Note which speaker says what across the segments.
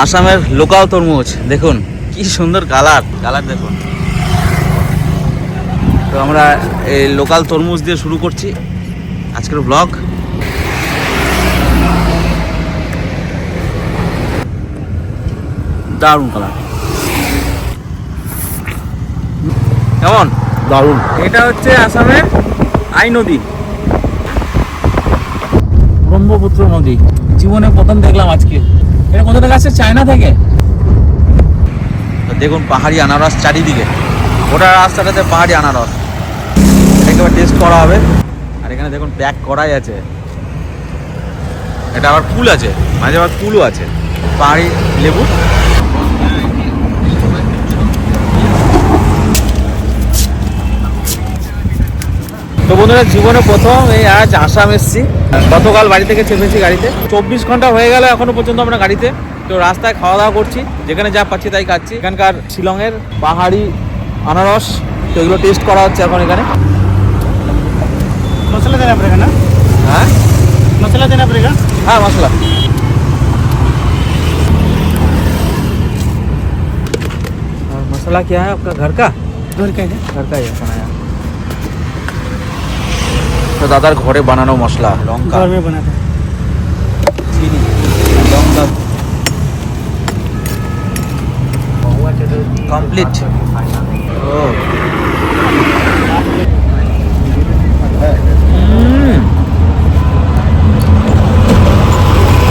Speaker 1: আসামের লোকাল তরমুজ দেখুন কি সুন্দর কালার দেখুন। তো আমরা এই লোকাল তরমুজ দিয়ে শুরু করছি আজকের ব্লগ। দারুণ কালার, কেমন দারুণ। এটা হচ্ছে আসামের আই নদী, ব্রহ্মপুত্র নদী। জীবনে প্রথম দেখলাম আজকে। এটা কোথা থেকে আসছে? চায়না থেকে। দেখুন পাহাড়ি আনারস চারিদিকে, ওটা রাস্তাটাতে পাহাড়ি আনারস। একেবারে টেস্ট করা হবে। আর এখানে দেখুন প্যাক করাই আছে। এটা আবার কুল আছে, মাঝে আবার কুলও আছে। পাহাড়ি লেবু। তো বন্ধুরা, জীবনে প্রথম এই আজ আসাম এসছি। গতকাল বাড়ি থেকে চেপেছি গাড়িতে। 24 ঘন্টা হয়ে গেল এখনো পর্যন্ত আমরা গাড়িতে। তো রাস্তায় খাওয়া দাওয়া করছি, যেখানে যা পাচ্ছি তাই খাচ্ছি। এখানকার শিলংয়ের পাহাড়ি আনারস, তো এগুলো টেস্ট করা হচ্ছে এখন এখানে।
Speaker 2: मसाला देना पड़ेगा ना?
Speaker 1: हाँ
Speaker 2: मसाला देना पड़ेगा?
Speaker 1: हाँ मसाला। और मसाला क्या है आपका? घर का ही बनाया। तो दादार घरे बनानो मसला लंका
Speaker 2: घर में बनाते हैं।
Speaker 1: चीनी लंका कंप्लीट।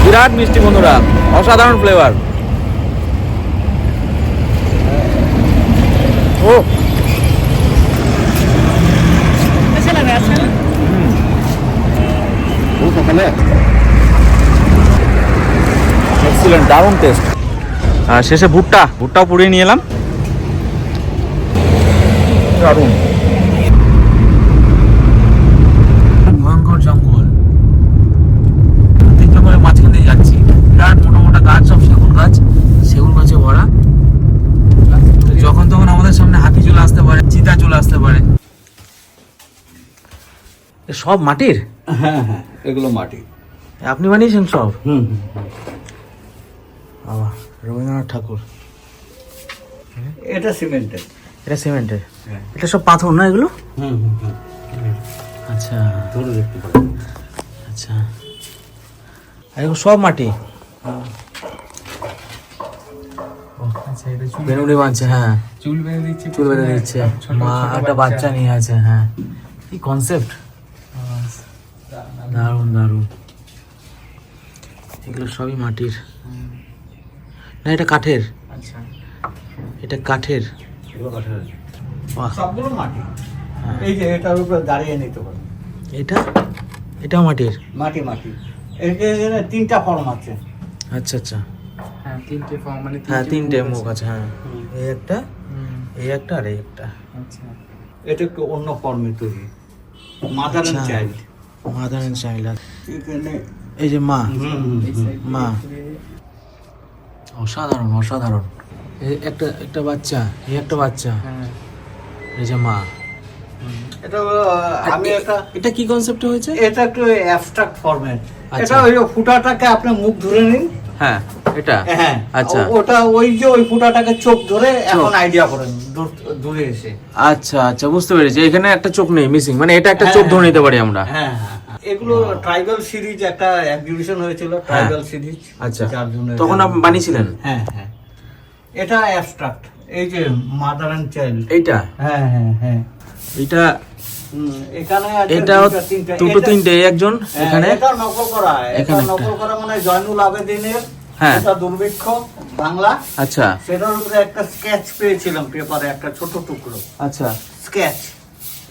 Speaker 1: বিরাট মিষ্টি বন্ধুরা, অসাধারণ ফ্লেভার। ও
Speaker 2: अच्छा लग रहा है, अच्छा।
Speaker 1: এক্সিলেন্ট, দারুণ টেস্ট। আর শেষে ভুট্টাও পুড়িয়ে নিয়ে এলাম। দারুণ। ভয়ঙ্কর জঙ্গল, জঙ্গলের মাঝখান দিয়ে যাচ্ছি। বিরাট মোটা মোটা গাছ, সব সেগুন গাছে ভরা। যখন তখন আমাদের সামনে হাতি চলে আসতে পারে, চিতা চলে আসতে পারে। সব মাটির?
Speaker 2: হ্যাঁ হ্যাঁ, এগুলো মাটি।
Speaker 1: আপনি বানিয়েছেন সব?
Speaker 2: হুম।
Speaker 1: বাবা, রবীন্দ্রনাথ ঠাকুর।
Speaker 2: এটা সিমেন্টের।
Speaker 1: এটা সিমেন্টের?
Speaker 2: হ্যাঁ।
Speaker 1: এটা সব পাথর না এগুলো?
Speaker 2: হুম।
Speaker 1: আচ্ছা
Speaker 2: ধরে দেখতে পারেন।
Speaker 1: আচ্ছা, আর এগুলো সব মাটি?
Speaker 2: আচ্ছা, এটা
Speaker 1: বেনুনি বাঁধছে। হ্যাঁ,
Speaker 2: চুল বেঁধে দিচ্ছে।
Speaker 1: চুল বেঁধে দিচ্ছে। মা একটা বাচ্চা নিয়ে আছে। হ্যাঁ, কি কনসেপ্ট! দারুণ। এগুলো সবই মাটির না? এটা কাঠের?
Speaker 2: আচ্ছা,
Speaker 1: এটা কাঠের।
Speaker 2: এগুলো কাঠের।
Speaker 1: বাহ।
Speaker 2: সবগুলো মাটি। এই যে এটার উপরে দাঁড়িয়ে নিতে পারেন।
Speaker 1: এটাও মাটির?
Speaker 2: মাটি। এখানে 3টা ফর্ম আছে।
Speaker 1: আচ্ছা।
Speaker 2: হ্যাঁ, 3টে ফর্ম, মানে
Speaker 1: হ্যাঁ, 3টে মুখ আছে। হ্যাঁ, এই একটা আর এই একটা।
Speaker 2: আচ্ছা, এটা একটু অন্য ফর্মে তৈরি। Mother and child.
Speaker 1: Mother and child.
Speaker 2: এখানে
Speaker 1: এই যে মা।
Speaker 2: মা।
Speaker 1: অসাধারণ। এই একটা বাচ্চা, এই একটা বাচ্চা।
Speaker 2: হ্যাঁ,
Speaker 1: এই যে মা।
Speaker 2: এটা আমি
Speaker 1: এটা কি কনসেপ্ট হয়েছে?
Speaker 2: এটা একটু অ্যাবস্ট্রাক্ট ফরম্যাট।
Speaker 1: আচ্ছা।
Speaker 2: এটা ওই যে ফুটাটাকে আপনি মুখ ধরে নিন।
Speaker 1: হ্যাঁ, এটা?
Speaker 2: হ্যাঁ,
Speaker 1: আচ্ছা।
Speaker 2: ওটা ওই ফুটাটাকে চোখ ধরে এখন আইডিয়া করেন দূরে এসে।
Speaker 1: আচ্ছা, বুঝতে পেরেছি। এখানে একটা চোখ নেই, মিসিং, মানে এটা একটা চোখ ধরে নিতে পারি আমরা।
Speaker 2: হ্যাঁ। এগুলো ট্রাইবাল সিরিজ, একটা এক্সিবিশন হয়েছিল ট্রাইবাল সিরিজ।
Speaker 1: আচ্ছা,
Speaker 2: যার জন্য
Speaker 1: তখন আপনি বানিয়েছিলেন?
Speaker 2: হ্যাঁ। এটা অ্যাবস্ট্রাক্ট। এই যে মাদার এন্ড চাইল্ড।
Speaker 1: এইটা?
Speaker 2: হ্যাঁ।
Speaker 1: এটা
Speaker 2: এখানে
Speaker 1: এটাও দুটো তিনটে একজন এখানে।
Speaker 2: এটা নকল করা। এটা
Speaker 1: এখানে
Speaker 2: নকল করা মানে জয়নুল আবেদিনের।
Speaker 1: হ্যাঁ।
Speaker 2: এটা দুর্ভিক্ষ বাংলা।
Speaker 1: আচ্ছা।
Speaker 2: সেটার উপরে একটা স্কেচ পেয়েছিলাম পেপারে, একটা ছোট টুকরো
Speaker 1: আচ্ছা,
Speaker 2: স্কেচ।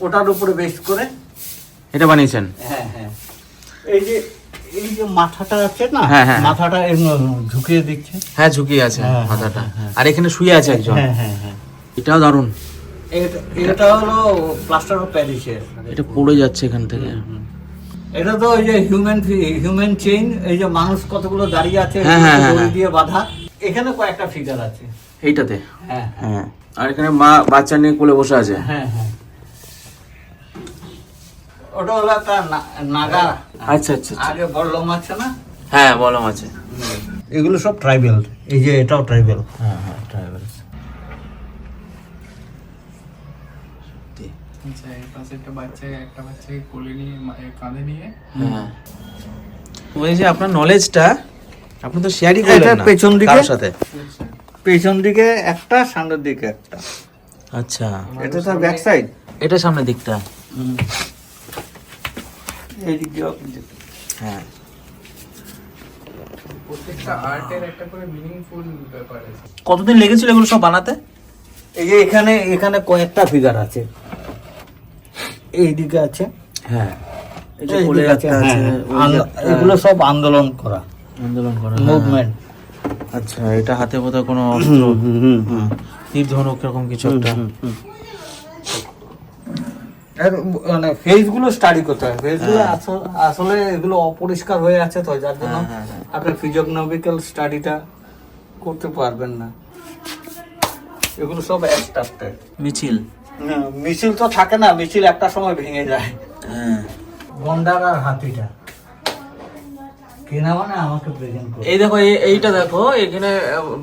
Speaker 2: ওটার উপরে বেস করে
Speaker 1: এটা বানিয়েছেন?
Speaker 2: হ্যাঁ। এই যে মাথাটা আছে না,
Speaker 1: হ্যাঁ।
Speaker 2: মাথাটা ঝুঁকিয়ে দিচ্ছে।
Speaker 1: হ্যাঁ, ঝুঁকিয়ে আছে মাথাটা। আর এখানে শুয়ে আছে একজন।
Speaker 2: হ্যাঁ।
Speaker 1: এটাও দারুণ।
Speaker 2: এটা হলো প্লাস্টার অফ প্যারিসের।
Speaker 1: এটা পড়ে যাচ্ছে এখান থেকে।
Speaker 2: এটা তো ওই যে হিউম্যান চেইন। এই যে মানুষ কতগুলো দাঁড়িয়ে আছে দড়ি দিয়ে বাঁধা। এখানে কয়েকটা ফিগার আছে
Speaker 1: এইটাতে।
Speaker 2: হ্যাঁ।
Speaker 1: আর এখানে মা বাচ্চা নিয়ে কোলে বসে আছে।
Speaker 2: হ্যাঁ। ওটা হলো একটা নাগা।
Speaker 1: আচ্ছা।
Speaker 2: আগে বড় লোম আছে না?
Speaker 1: হ্যাঁ, বলম আছে।
Speaker 2: এগুলো সব ট্রাইবেল, এই যে এটাও ট্রাইবেল।
Speaker 1: হ্যাঁ হ্যাঁ ট্রাইবেল।
Speaker 3: আচ্ছা এই পাশে একটা বাচ্চাকে কোলে নিয়ে কাঁধে নিয়ে।
Speaker 1: হ্যাঁ ওই যে আপনার নলেজটা আপনি তো শেয়ারই
Speaker 2: এটা
Speaker 1: করলেন না
Speaker 2: পেছন দিকে,
Speaker 1: কারোর সাথে।
Speaker 2: পেছন দিকে একটা, সামনের দিকে একটা।
Speaker 1: আচ্ছা
Speaker 2: এটা তার ব্যাক সাইড,
Speaker 1: এটা সামনের দিকটা।
Speaker 2: এই দিক দিয়ে
Speaker 1: হ্যাঁ
Speaker 3: প্রত্যেকটা আর্টের একটা করে মিনিংফুল ব্যাপার আছে।
Speaker 1: কতদিন লেগেছিল এগুলো সব বানাতে?
Speaker 2: এই যে এখানে কয়েকটা ফিগার আছে, এই দিকে আছে,
Speaker 1: হ্যাঁ এই যে
Speaker 2: এই
Speaker 1: কোলে
Speaker 2: দিকে
Speaker 1: একটা আছে,
Speaker 2: হ্যাঁ,
Speaker 1: ওই যে
Speaker 2: এগুলো সব আন্দোলন করা,
Speaker 1: আন্দোলন করা
Speaker 2: মুভমেন্ট।
Speaker 1: আচ্ছা এটা হাতে বোধহয় কোনো অস্ত্র, তীর ধনুক এরকম কিছু একটা।
Speaker 2: এর মানে ফেসগুলো স্টাডি করতে হয়, ফেসগুলো আসলে এগুলো অপরিষ্কার হয়ে আছে তো, যার জন্য আপনি ফিজিওগ্নমিক্যাল স্টাডিটা করতে পারবেন না। এগুলো সব অ্যাবস্ট্রাক্টেড।
Speaker 1: মিছিল।
Speaker 2: মিছিল তো থাকে না, মিছিল একটা সময় ভেঙে যায়।
Speaker 1: হ্যাঁ
Speaker 2: গন্ডার আর হাতিটা কেনা মানে আমাকে প্রেজেন্ট করে।
Speaker 1: এই দেখো এইটা দেখো, এখানে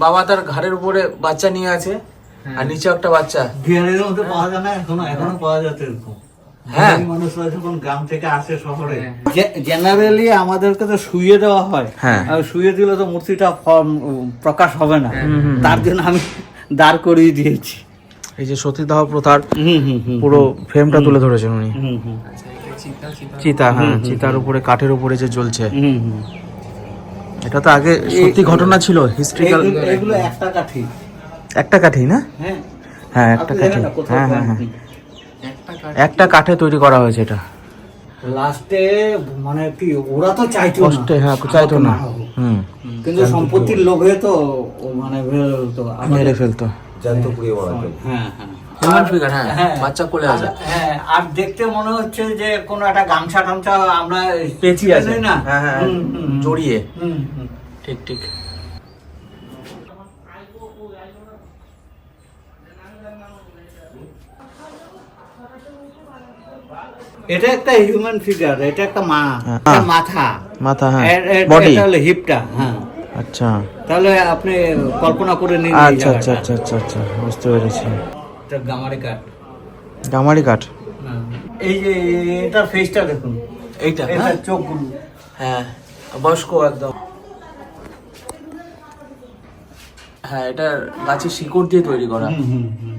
Speaker 1: বাবা তার ঘাড়ের উপরে বাচ্চা নিয়ে আছে আর নিচে একটা বাচ্চা।
Speaker 2: বিহারের মধ্যে পাওয়া যায় না, এখনো পাওয়া যাচ্ছে এরকম।
Speaker 1: হ্যাঁ
Speaker 2: মানুষরা যখন গ্রাম থেকে আসে শহরে, জেনারেলি আমাদেরকে তো শুইয়ে দেওয়া হয়,
Speaker 1: হ্যাঁ।
Speaker 2: আর শুইয়ে দিলে তো মূর্তিটা প্রকাশ হবে না, তার জন্য আমি দাঁড় করিয়ে দিয়েছি।
Speaker 1: এই যে সতীদাহ প্রথার পুরো ফ্রেমটা তুলে ধরেছেন উনি।
Speaker 3: আচ্ছা এটা চিতা
Speaker 1: চিতা, হ্যাঁ চিতার উপরে কাঠের উপরে যে জ্বলছে, এটা তো আগে সত্যি ঘটনা ছিল, হিস্ট্রিক্যাল।
Speaker 2: এগুলো একটা কাঠি,
Speaker 1: একটা কাঠেই না?
Speaker 2: হ্যাঁ
Speaker 1: হ্যাঁ একটা
Speaker 2: আপনি
Speaker 1: কাঠে,
Speaker 2: দেখেন না কোথাও
Speaker 1: হ্যাঁ হ্যাঁ হ্যাঁ
Speaker 3: একটা কাঠ
Speaker 1: একটা কাঠে তৈরি করা হয়েছে এটা।
Speaker 2: লাস্টে মানে কি ওরা তো চাইতো
Speaker 1: কষ্টে,
Speaker 2: না,
Speaker 1: হ্যাঁ চাইতো না,
Speaker 2: আমাকে মারা হোক।
Speaker 1: হুম
Speaker 2: কিন্তু সম্পত্তির লোভে তো মানে
Speaker 1: মেরে ফেলতো।
Speaker 2: হ্যাঁ হ্যাঁ
Speaker 1: হিউম্যান ফিগার, হ্যাঁ
Speaker 2: হ্যাঁ।
Speaker 1: বাচ্চা কোলে আছে।
Speaker 2: হ্যাঁ, আর দেখতে মনে হচ্ছে যে কোনো একটা গামছা টামছা আমরা
Speaker 1: পেঁচিয়ে আছে
Speaker 2: না,
Speaker 1: হ্যাঁ হ্যাঁ জড়িয়ে।
Speaker 2: হুম, হুম।
Speaker 1: ঠিক ঠিক।
Speaker 2: এটা একটা হিউম্যান ফিগার, এটা একটা
Speaker 1: হ্যাঁ।
Speaker 2: এটা মাথা,
Speaker 1: মাথা, হ্যাঁ
Speaker 2: বডি,
Speaker 1: বডি।
Speaker 2: এটা হলো হিপটা। হ্যাঁ
Speaker 1: আচ্ছা
Speaker 2: তাহলে আপনি কল্পনা করে নিন এই
Speaker 1: আচ্ছা আচ্ছা
Speaker 2: জায়গাটা।
Speaker 1: আচ্ছা আচ্ছা আচ্ছা বুঝতে পেরেছি।
Speaker 2: এটা গামারি কাঠ।
Speaker 1: গামারি কাঠ।
Speaker 2: হ্যাঁ। এই যে এটার ফেসটা দেখুন,
Speaker 1: এইটা
Speaker 2: এটা চোখগুলো।
Speaker 1: হ্যাঁ বয়স্ক একদম। হ্যাঁ এটা গাছের শিকড় দিয়ে তৈরি করা।
Speaker 2: হুম, হুম, হুম।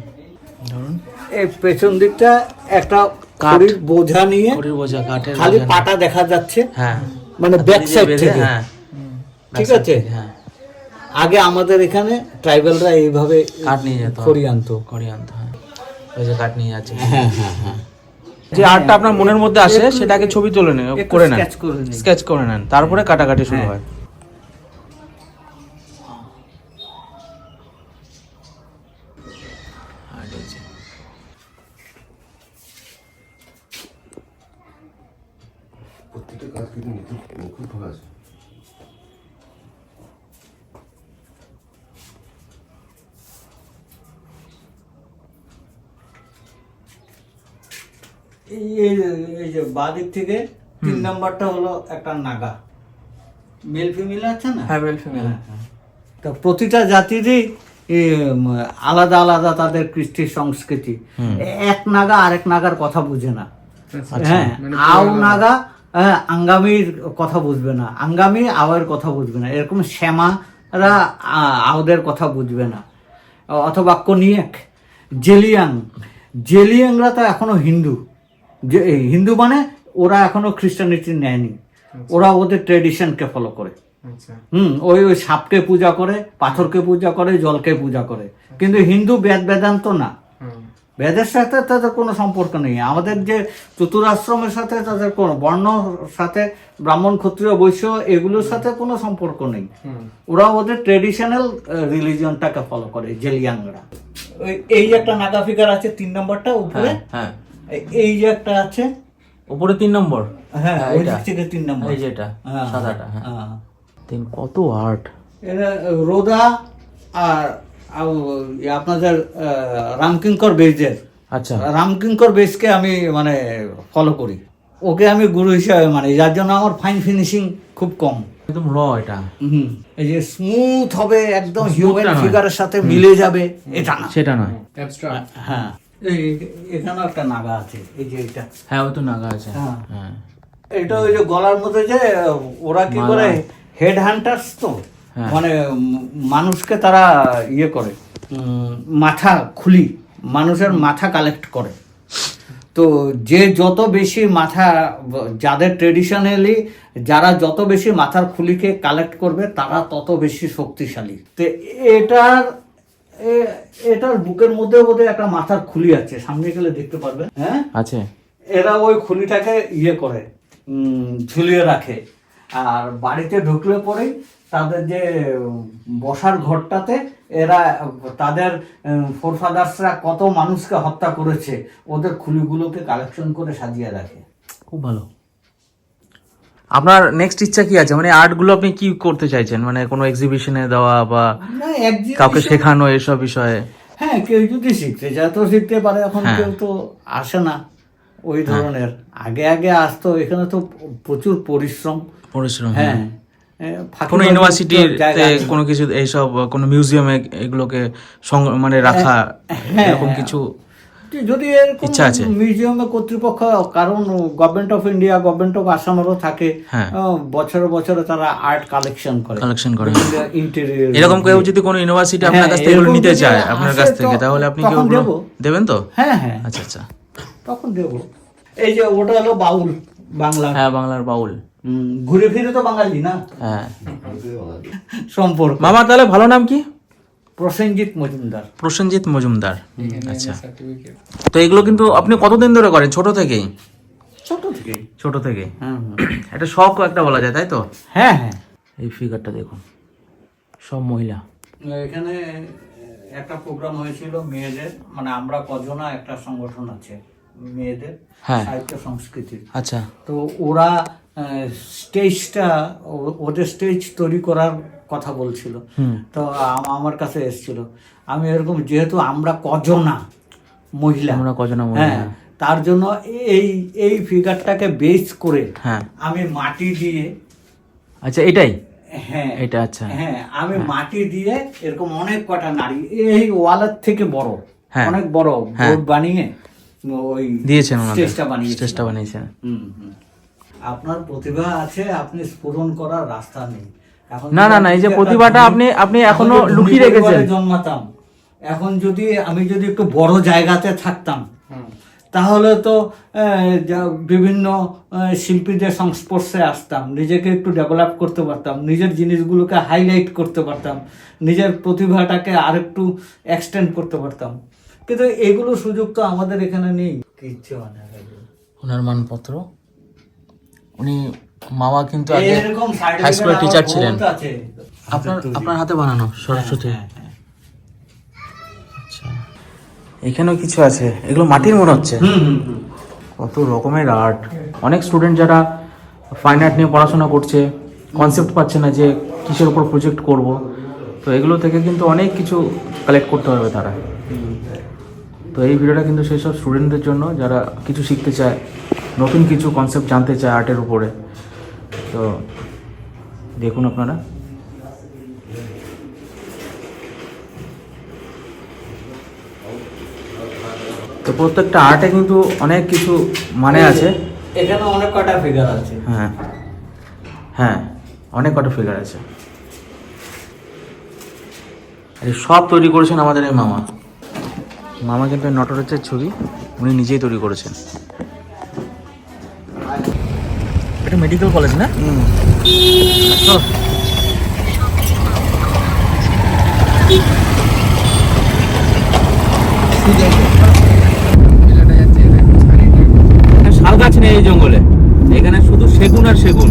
Speaker 1: ধরুন
Speaker 2: এই পেছন দিকটা একটা
Speaker 1: কাঠ।
Speaker 2: খড়ির বোঝা নিয়ে,
Speaker 1: খড়ির বোঝা, কাঠের
Speaker 2: খালি
Speaker 1: বোঝা।
Speaker 2: পাটা দেখা যাচ্ছে,
Speaker 1: হ্যাঁ
Speaker 2: মানে ব্যাক সাইড
Speaker 1: বেঁধে,
Speaker 2: থেকে।
Speaker 1: হ্যাঁ
Speaker 2: ঠিক
Speaker 1: back side
Speaker 2: আছে?
Speaker 1: থেকে, হ্যাঁ
Speaker 2: আগে আমাদের এখানে ট্রাইবেলরা এইভাবে
Speaker 1: কাঠ নিয়ে যেত,
Speaker 2: খড়ি আনতো।
Speaker 1: খড়ি আনতো, হ্যাঁ ওই যে কাঠ নিয়ে যাচ্ছে।
Speaker 2: হ্যাঁ হ্যাঁ হ্যাঁ।
Speaker 1: যে আর্টটা আপনার মনের মধ্যে আসে সেটাকে ছবি তুলে নেন,
Speaker 2: একটু
Speaker 1: করে নেন,
Speaker 2: sketch করে নিন।
Speaker 1: স্কেচ করে নেন, তারপরে কাটাকাটি শুরু
Speaker 2: হ্যাঁ।
Speaker 1: হয়।
Speaker 4: প্রত্যেকটা কাজ কিন্তু খুব ভালো আছে।
Speaker 2: এই যে বাদিক থেকে 3 নাম্বারটা হলো একটা নাগা, মেল ফিমেল আছে না?
Speaker 1: হ্যাঁ মেল ফিমেল।
Speaker 2: তো প্রতিটা জাতিরই আলাদা আলাদা তাদের কৃষ্টি সংস্কৃতি। এক নাগা আরেক নাগার কথা বুঝে না। হ্যাঁ, আও নাগা আঙ্গামির কথা বুঝবে না, আঙ্গামি আওয়ের কথা বুঝবে না, এরকম শ্যামারা আওদের কথা বুঝবে না। অথবা কোনিয়াক, জেলিয়াংরা তো এখনো হিন্দু, হিন্দু মানে ওরা এখনো খ্রিস্টানিটি নেয়নি, ওরা ওদের ট্রেডিশনকে ফলো করে।
Speaker 3: আচ্ছা
Speaker 2: ওই সাপকে পূজা করে, পাথরকে পূজা করে, জলকে পূজা করে। কিন্তু হিন্দু বেদান্ত না, বেদের সাথে তাদের কোনো সম্পর্ক নেই। আমাদের যে চতুরাশ্রমের সাথে তাদের কোনো বর্ণ সাথে, ব্রাহ্মণ ক্ষত্রিয় বৈশ্য এগুলোর সাথে কোনো সম্পর্ক নেই। ওরা ওদের ট্রেডিশনাল রিলিজিয়নটাকে ফলো করে, জেলিয়াংরা। এই যে একটা নাগা ফিগার আছে 3 নম্বরটা উপরে,
Speaker 1: হ্যাঁ
Speaker 2: এই যে একটা আছে
Speaker 1: উপরে 3 নম্বর,
Speaker 2: হ্যাঁ ওই
Speaker 1: এইটা।
Speaker 2: দিক থেকে 3 নম্বর,
Speaker 1: এই যে এটা
Speaker 2: হ্যাঁ,
Speaker 1: সাদাটা, হ্যাঁ
Speaker 2: হ্যাঁ।
Speaker 1: তিন কত আর্ট।
Speaker 2: এটা রোদা আর আপনাদের রামকিঙ্কর বেজের,
Speaker 1: আচ্ছা
Speaker 2: রামকিঙ্কর বেসকে আমি মানে ফলো করি, ওকে আমি গুরু হিসাবে মানি, যার জন্য আমার ফাইন ফিনিশিং খুব কম।
Speaker 1: একদম র এটা,
Speaker 2: এই যে স্মুথ হবে একদম
Speaker 1: Smooth
Speaker 2: হিউম্যান
Speaker 1: টা নয়।
Speaker 2: ফিগারের সাথে মিলে যাবে, এটা না।
Speaker 1: সেটা নয়।
Speaker 3: অ্যাবস্ট্রাক্ট।
Speaker 2: হ্যাঁ, এখানেও একটা নাগা আছে, এই যে এটা।
Speaker 1: হ্যাঁ ওই তো নাগা আছে।
Speaker 2: হ্যাঁ।
Speaker 1: হ্যাঁ
Speaker 2: এটা ওই যে গলার মধ্যে যে ওরা কি
Speaker 1: মালা।
Speaker 2: করে, হেড হান্টার্স তো,
Speaker 1: হ্যাঁ।
Speaker 2: মানে মানুষকে তারা ইয়ে করে, মাথা খুলি, মানুষের মাথা কালেক্ট করে। তো যে যত বেশি মাথা, যাদের ট্রেডিশনালি যারা যত বেশি মাথার খুলিকে কালেক্ট করবে তারা তত বেশি শক্তিশালী। তো এটার বুকের মধ্যে বোধহয় একটা মাথার খুলি আছে, সামনে গেলে দেখতে পারবেন। হ্যাঁ
Speaker 1: আছে।
Speaker 2: এরা ওই খুলিটাকে ইয়ে করে, ঝুলিয়ে রাখে। আর বাড়িতে ঢুকলে পরেই তাদের যে বসার ঘরটাতে এরা তাদের ফোরফাদার্সরা কত মানুষকে হত্যা করেছে ওদের খুলিগুলোকে কালেকশন করে সাজিয়ে রাখে।
Speaker 1: খুব ভালো। আপনার নেক্সট ইচ্ছা কি আছে, মানে আর্ট গুলো আপনি কি করতে চাইছেন, মানে কোনো এক্সিবিশনে দেওয়া বা
Speaker 2: না, exhibition-
Speaker 1: কাউকে শেখানো এসব বিষয়ে?
Speaker 2: হ্যাঁ, কেউ যদি শিখতে চায় তো শিখতে পারে। এখন
Speaker 1: হ্যাঁ।
Speaker 2: কেউ তো আসে না ওই ধরনের, আগে আসতো। এখানে তো প্রচুর পরিশ্রম।
Speaker 1: হ্যাঁ।
Speaker 2: হ্যাঁ, ফাঁকিবাজি
Speaker 1: কোনো ইউনিভার্সিটির
Speaker 2: জায়গা নেই।
Speaker 1: কোনো কিছু এইসব, কোনো মিউজিয়ামে এগুলোকে মানে রাখা,
Speaker 2: হ্যাঁ,
Speaker 1: এরকম
Speaker 2: হ্যাঁ।
Speaker 1: কিছু
Speaker 2: যদি এরকম
Speaker 1: ইচ্ছা আছে?
Speaker 2: মিউজিয়ামে কর্তৃপক্ষ, কারণ government of India, government of আসামেরও থাকে,
Speaker 1: হ্যাঁ।
Speaker 2: বছরে বছরে তারা আর্ট কালেকশন করে। ইন্টেরিয়র
Speaker 1: এরকম কেউ যদি কোনো ইউনিভার্সিটি আপনার কাছ থেকে এগুলো নিতে চায় আপনার কাছ থেকে, তাহলে আপনি কি ওগুলো দেবেন তো?
Speaker 2: হ্যাঁ হ্যাঁ,
Speaker 1: আচ্ছা আচ্ছা।
Speaker 2: তখন দেবো। এই যে ওটা হলো বাউল, বাংলা।
Speaker 1: হ্যাঁ, বাংলার বাউল।
Speaker 2: ঘুরে ফিরে তো বাঙালি না
Speaker 1: হ্যাঁ।
Speaker 2: সম্পর্ক।
Speaker 1: মামার তাহলে ভালো নাম কি?
Speaker 2: প্রসেনজিৎ মজুমদার।
Speaker 1: প্রসেনজিৎ মজুমদার। আচ্ছা।
Speaker 3: সার্টিফিকেট।
Speaker 1: তো এগুলো কিন্তু আপনি কতদিন ধরে করেন? ছোট থেকেই?
Speaker 2: ছোট থেকে।
Speaker 1: ছোট থেকে।
Speaker 2: হ্যাঁ
Speaker 1: এটা শখ একটা বলা যায়, তাই তো?
Speaker 2: হ্যাঁ হ্যাঁ।
Speaker 1: এই ফিগারটা দেখুন, সব মহিলা।
Speaker 2: এখানে একটা প্রোগ্রাম হয়েছিল মেয়েদের, মানে আমরা কজনা একটা সংগঠন আছে মেয়েদের
Speaker 1: হ্যাঁ।
Speaker 2: সাহিত্য সংস্কৃতির।
Speaker 1: আচ্ছা।
Speaker 2: তো ওরা স্টেজটা, ওদের স্টেজ তৈরি করার কথা বলছিল। তো আমার কাছে এসেছিল। আমি এরকম, যেহেতু আমরা কজনা মহিলা,
Speaker 1: আমরা কজনা মহিলা।
Speaker 2: হ্যাঁ, তার জন্য এই ফিগারটাকে বেস করে
Speaker 1: হ্যাঁ।
Speaker 2: আমি মাটি দিয়ে,
Speaker 1: আচ্ছা এটাই?
Speaker 2: হ্যাঁ
Speaker 1: এটা আচ্ছা।
Speaker 2: হ্যাঁ, আমি মাটি দিয়ে এরকম অনেক কটা নারী, এই ওয়ালের থেকে বড়,
Speaker 1: হ্যাঁ।
Speaker 2: অনেক বড়
Speaker 1: হ্যাঁ।
Speaker 2: বোর্ড বানিয়ে ওই
Speaker 1: দিয়েছেন ওনাদের?
Speaker 2: স্টেজটা
Speaker 1: বানিয়েছেন।
Speaker 2: হুম। আপনার প্রতিভা আছে, আপনি স্ফুরণ করার রাস্তা নেই এখন।
Speaker 1: না না না, এই যে প্রতিভাটা আপনি এখনো লুকিয়ে রেখেছেন।
Speaker 2: জন্মাতাম, এখন আমি যদি একটু বড় জায়গাতে থাকতাম, তাহলে তো বিভিন্ন শিল্পীদের সংস্পর্শে আসতাম, নিজেকে একটু ডেভেলপ করতে পারতাম, নিজের জিনিসগুলোকে হাইলাইট করতে পারতাম, নিজের প্রতিভাটাকে আরেকটু এক্সটেন্ড করতে পারতাম। কিন্তু এগুলো সুযোগ তো আমাদের এখানে নেই। কিচ্ছু মানে
Speaker 1: ওনার মানপত্র, উনি মামা কিন্তু আগে
Speaker 2: এরকম
Speaker 1: হাই স্কুলের টিচার ছিলেন।
Speaker 2: আছে
Speaker 1: আপনার হাতে বানানো সরস্বতী। আচ্ছা, এখানেও কিছু আছে, এগুলো মাটির মনে হচ্ছে। কত রকমের আর্ট। অনেক স্টুডেন্ট যারা ফাইন আর্ট নিয়ে পড়াশোনা করছে, কনসেপ্ট পাচ্ছে না যে কিসের উপর প্রজেক্ট করব, তো এগুলো থেকে কিন্তু অনেক কিছু কালেক্ট করতে পারবে তারা। তো এই ভিডিওটা কিন্তু সেই সব স্টুডেন্টদের জন্য যারা কিছু শিখতে চায়, নতুন কিছু কনসেপ্ট জানতে চায় আর্টের উপরে। তো দেখুন আপনারা। তো প্রত্যেকটা আর্টে কিন্তু অনেক কিছু মানে আছে।
Speaker 2: এখানে অনেক কটা ফিগার আছে।
Speaker 1: হ্যাঁ হ্যাঁ, অনেক কটা ফিগার আছে। এই সব তৈরি করেছেন আমাদের এই মামা। মামা কিন্তু নটরাজের ছবি উনি নিজেই তৈরি করেছেন। এটা মেডিকেল কলেজ না?
Speaker 3: মেলাটা যাচ্ছে
Speaker 1: শাল গাছ নেই এই জঙ্গলে, এখানে শুধু সেগুন আর সেগুন।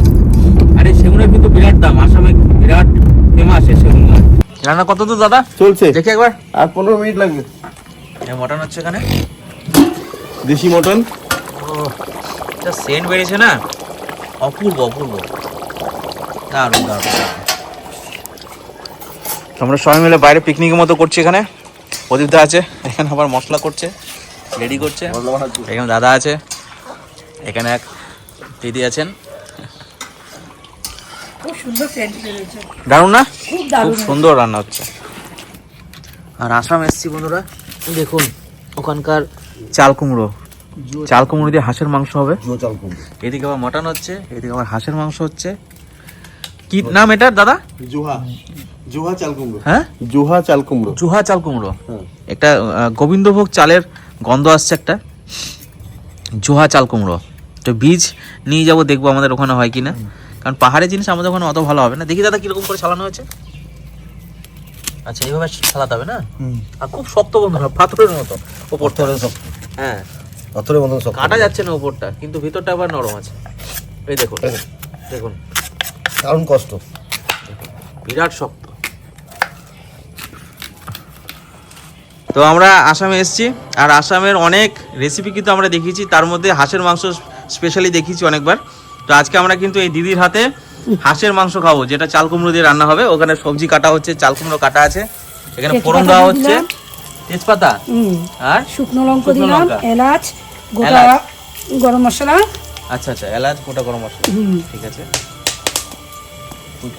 Speaker 1: আর এই সেগুনের কিন্তু বিরাট দাম, আসামে বিরাট ফেমাস এই সেগুন গাছ। রান্না কত দূর দাদা?
Speaker 4: চলছে,
Speaker 1: দেখি একবার।
Speaker 4: আর 15 মিনিট লাগবে।
Speaker 1: মটন হচ্ছে এখানে,
Speaker 4: দেশি মটন।
Speaker 1: যা সেন্ট বেরিয়েছে না, অপূর্ব অপূর্ব, দারুণ দারুণ। আমরা সবাই মিলে বাইরে পিকনিকের মতো করছি। এখানে প্রদীপদা আছে, এখানে আবার মশলা করছে, রেডি করছে। এখানে দাদা আছে, এখানে এক দিদি আছেন।
Speaker 5: খুব সুন্দর সেন্ট বেরোচ্ছে,
Speaker 1: দারুণ না?
Speaker 5: খুব
Speaker 1: খুব
Speaker 5: দারুণ।
Speaker 1: সুন্দর রান্না হচ্ছে। আর আসাম এসছি বন্ধুরা, দেখুন ওখানকার চাল কুমড়ো, চাল কুমড়ো দিয়ে হাঁসের মাংস হবে। এদিকে আবার মটন হচ্ছে, এদিকে আবার হাঁসের মাংস হচ্ছে। কি নাম এটার দাদা?
Speaker 4: জুহা জুহা চাল কুমড়ো।
Speaker 1: হ্যাঁ,
Speaker 4: জুহা চাল কুমড়ো।
Speaker 1: জুহা চাল কুমড়ো।
Speaker 4: হ্যাঁ।
Speaker 1: একটা গোবিন্দভোগ চালের গন্ধ আসছে একটা। জুহা চাল কুমড়ো, তো বীজ নিয়ে যাবো, দেখবো আমাদের ওখানে হয় কিনা, কারণ পাহাড়ের জিনিস আমাদের ওখানে অত ভালো হবে না। দেখি দাদা কিরকম করে চালানো হয়েছে। আচ্ছা, এইভাবে চালাতে হবে না? আর খুব শক্ত বন্ধুরা, পাথরের মতো ওপরটা। হ্যাঁ,
Speaker 4: পাথরের মতন সব
Speaker 1: কাটা যাচ্ছে না উপরটা, কিন্তু ভিতরটা আবার নরম আছে। এই দেখুন, দেখুন
Speaker 4: দারুণ কষ্ট।
Speaker 1: বিরাট শক্ত। তো আমরা আসামে এসেছি, আর আসামের অনেক রেসিপি কিন্তু আমরা দেখিয়েছি, তার মধ্যে হাঁসের মাংস স্পেশালি দেখিয়েছি অনেকবার। তো আজকে আমরা কিন্তু এই দিদির হাতে হাঁসের মাংস খাবো, যেটা চাল কুমড়ো দিয়ে রান্না হবে। ওখানে সবজি কাটা হচ্ছে, চাল কুমড়ো কাটা আছে, এখানে ফোড়ন দেওয়া হচ্ছে, তেজপাতা আর
Speaker 5: শুকনো লঙ্কা
Speaker 1: শুকনো
Speaker 5: দিলাম,
Speaker 1: লঙ্কা।
Speaker 5: এলাচ, গোটা
Speaker 1: এলাচ।
Speaker 5: গরম মশলা।
Speaker 1: আচ্ছা আচ্ছা, এলাচ, গোটা গরম মশলা, ঠিক আছে।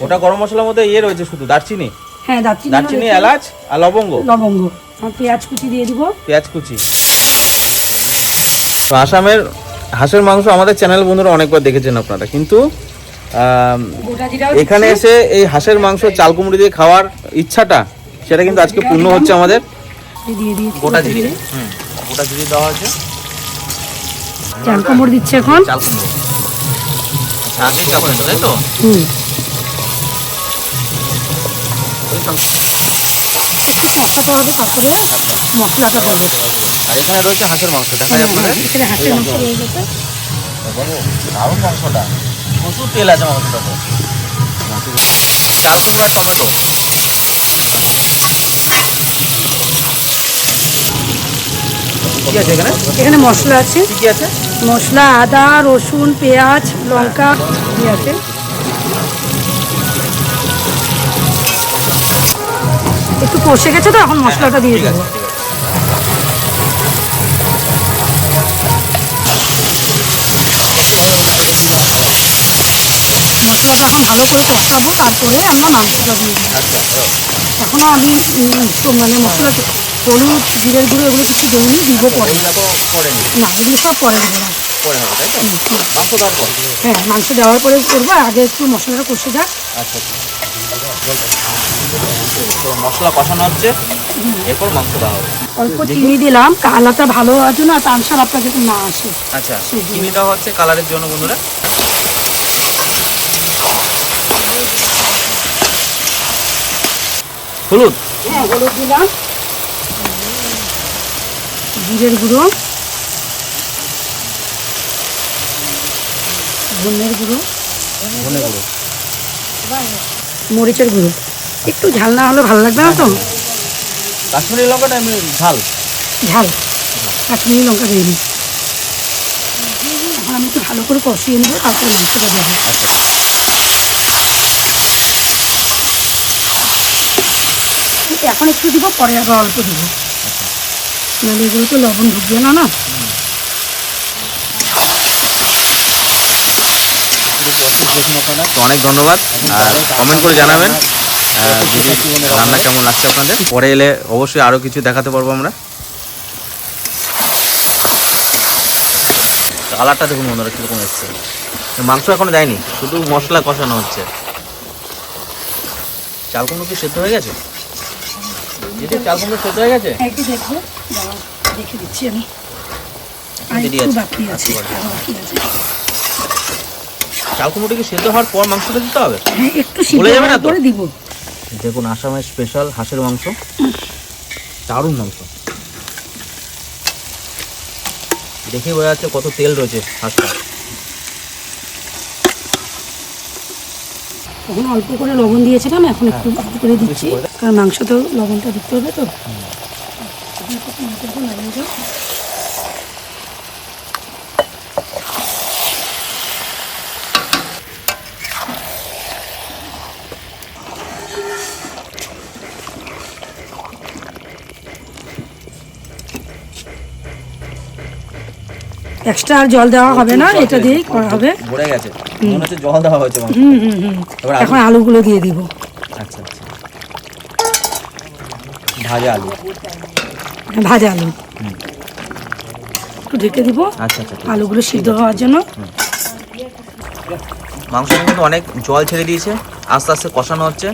Speaker 1: গোটা গরম মশলার মধ্যে ইয়ে রয়েছে শুধু দারচিনি,
Speaker 5: হ্যাঁ, দারচিনি,
Speaker 1: দারচিনি, এলাচ আর লবঙ্গ,
Speaker 5: লবঙ্গ, আর পেঁয়াজ কুচি দিয়ে দিব।
Speaker 1: পেঁয়াজ কুচি। তো আসামের হাঁসের মাংস আমাদের চ্যানেল বন্ধুরা অনেকবার দেখেছেন আপনারা, কিন্তু
Speaker 5: গোটা জিরা
Speaker 1: এখানে এসে এই হাঁসের মাংস চাল কুমড়ো দিয়ে খাওয়ার ইচ্ছাটা, সেটা কিন্তু আজকে পূর্ণ হচ্ছে আমাদের।
Speaker 5: দিয়ে দিয়ে
Speaker 1: গোটা জিরে, গোটা জিরে দেওয়া হয়েছে,
Speaker 5: চাল কুমড়ো দিচ্ছে এখন।
Speaker 1: চাল কুমড়ো। আচ্ছা, আগে চাল কুমড়ো, তাই তো?
Speaker 5: কষাতে হবে, তারপরে মশলাটা করবো।
Speaker 1: আর এখানে রয়েছে হাঁসের মাংস, দেখা যায় আপনাদের।
Speaker 5: এখানে হাঁসের মাংস রয়ে গেছে।
Speaker 1: দারুণ মাংসটা, প্রচুর তেল আছে মাংসটাতে। চাল কুমড়ো আর টমেটো। কি আছে এখানে?
Speaker 5: এখানে মশলা আছে,
Speaker 1: কি কি আছে?
Speaker 5: মশলা আদা, রসুন, পেঁয়াজ, লঙ্কা দিয়ে আছে। একটু কষে গেছে তো, এখন মশলাটা দিয়ে
Speaker 1: ঠিক
Speaker 5: দেবো।
Speaker 1: আছে, ঠিক আছে।
Speaker 5: মশলাটা এখন ভালো করে কষাবো, তারপরে আমরা মাংসটা দিয়ে দেবো।
Speaker 1: আচ্ছা,
Speaker 5: এখনো আমি মানে মশলা, হলুদ, জিরের গুঁড়ো এগুলো কিছু দিইনি, দিব পরে।
Speaker 1: এগুলো তো পড়েনি,
Speaker 5: না, এগুলো সব পরে দেবো না।
Speaker 1: পরে হবে তাই তো? মাংস দেওয়ার পর?
Speaker 5: হ্যাঁ, মাংস দেওয়ার পরে করবো, আগে একটু মশলাটা কষে যাক।
Speaker 1: আচ্ছা, তো মশলা কষানো হচ্ছে, এরপর মাংস দেওয়া হবে।
Speaker 5: অল্প চিনি দিলাম, কালারটা ভালো হওয়ার জন্য, আর টানসার আপনার যাতে না আসে।
Speaker 1: আচ্ছা, চিনি দেওয়া হচ্ছে কালারের জন্য বন্ধুরা। হলুদ,
Speaker 5: হ্যাঁ, হলুদ দিলাম, জিরের গুঁড়ো, ধনের গুঁড়ো,
Speaker 1: ধনে গুঁড়ো,
Speaker 5: মরিচের গুঁড়ো। একটু ঝাল না হলে ভালো লাগবে না তো।
Speaker 1: কাশ্মীরি লঙ্কাটা আমি ঝাল।
Speaker 5: ঝাল, কাশ্মীরি লঙ্কা দিয়ে দিই। এখন আমি একটু ভালো করে কষিয়ে নেবো, তারপরে মাংসটা দেবো।
Speaker 1: আচ্ছা,
Speaker 5: এখন একটু দিব, পরে আবার অল্প দিব, নাহলে এগুলো তো লবণ ঢুকবে না। না,
Speaker 1: তো অনেক ধন্যবাদ, আর কমেন্ট করে জানাবেন দিদি রান্না কেমন লাগছে আপনাদের। পরে এলে অবশ্যই আরও কিছু দেখাতে পারবো আমরা। কালারটা দেখুন বন্ধুরা কীরকম এসছে। মাংস এখনো দেয়নি, শুধু মশলা কষানো হচ্ছে। চাল কুমড়ো কি সেদ্ধ হয়ে গেছে? দিদি, চাল কুমড়ো সেদ্ধ হয়ে গেছে?
Speaker 5: একটু দেখবো, দাঁড়াও, দেখে দিচ্ছি আমি। আর
Speaker 1: দেরি
Speaker 5: একটু
Speaker 1: আছে,
Speaker 5: বাকি আছে, আরো বাকি আছে।
Speaker 1: চাল কুমড়োটা কি সেদ্ধ হওয়ার পর মাংসটা দিতে হবে?
Speaker 5: হ্যাঁ, একটু সিদ্ধ
Speaker 1: গলে যাবে না
Speaker 5: হওয়ার
Speaker 1: তো?
Speaker 5: পরে দিব।
Speaker 1: দেখুন আসামের স্পেশাল হাঁসের মাংস, দারুণ মাংস। দেখে বোঝা যাচ্ছে কত তেল রয়েছে হাঁসটা।
Speaker 5: তখন অল্প করে লবণ দিয়েছিলাম, এখন একটু একটু করে দিচ্ছি, কারণ মাংস তো লবণটা দিতে হবে তো। এখন একটু মাংসটা লাগিয়ে দাও। এক্সট্রা আর জল দেওয়া হবে না, এটা দিয়েই করা হবে।
Speaker 1: ভরে গেছে, মনে হচ্ছে জল দেওয়া হয়েছে মাংস। এবার
Speaker 5: এখন আলুগুলো দিয়ে দিব।
Speaker 1: আচ্ছা আচ্ছা, ভাজা আলু,
Speaker 5: ভাজা আলু একটু ঢেকে দিব
Speaker 1: আচ্ছা আচ্ছা।
Speaker 5: আলুগুলো সিদ্ধ হওয়ার জন্য।
Speaker 1: মাংসটা কিন্তু অনেক জল ছেড়ে দিয়েছে, আস্তে আস্তে কষানো হচ্ছে।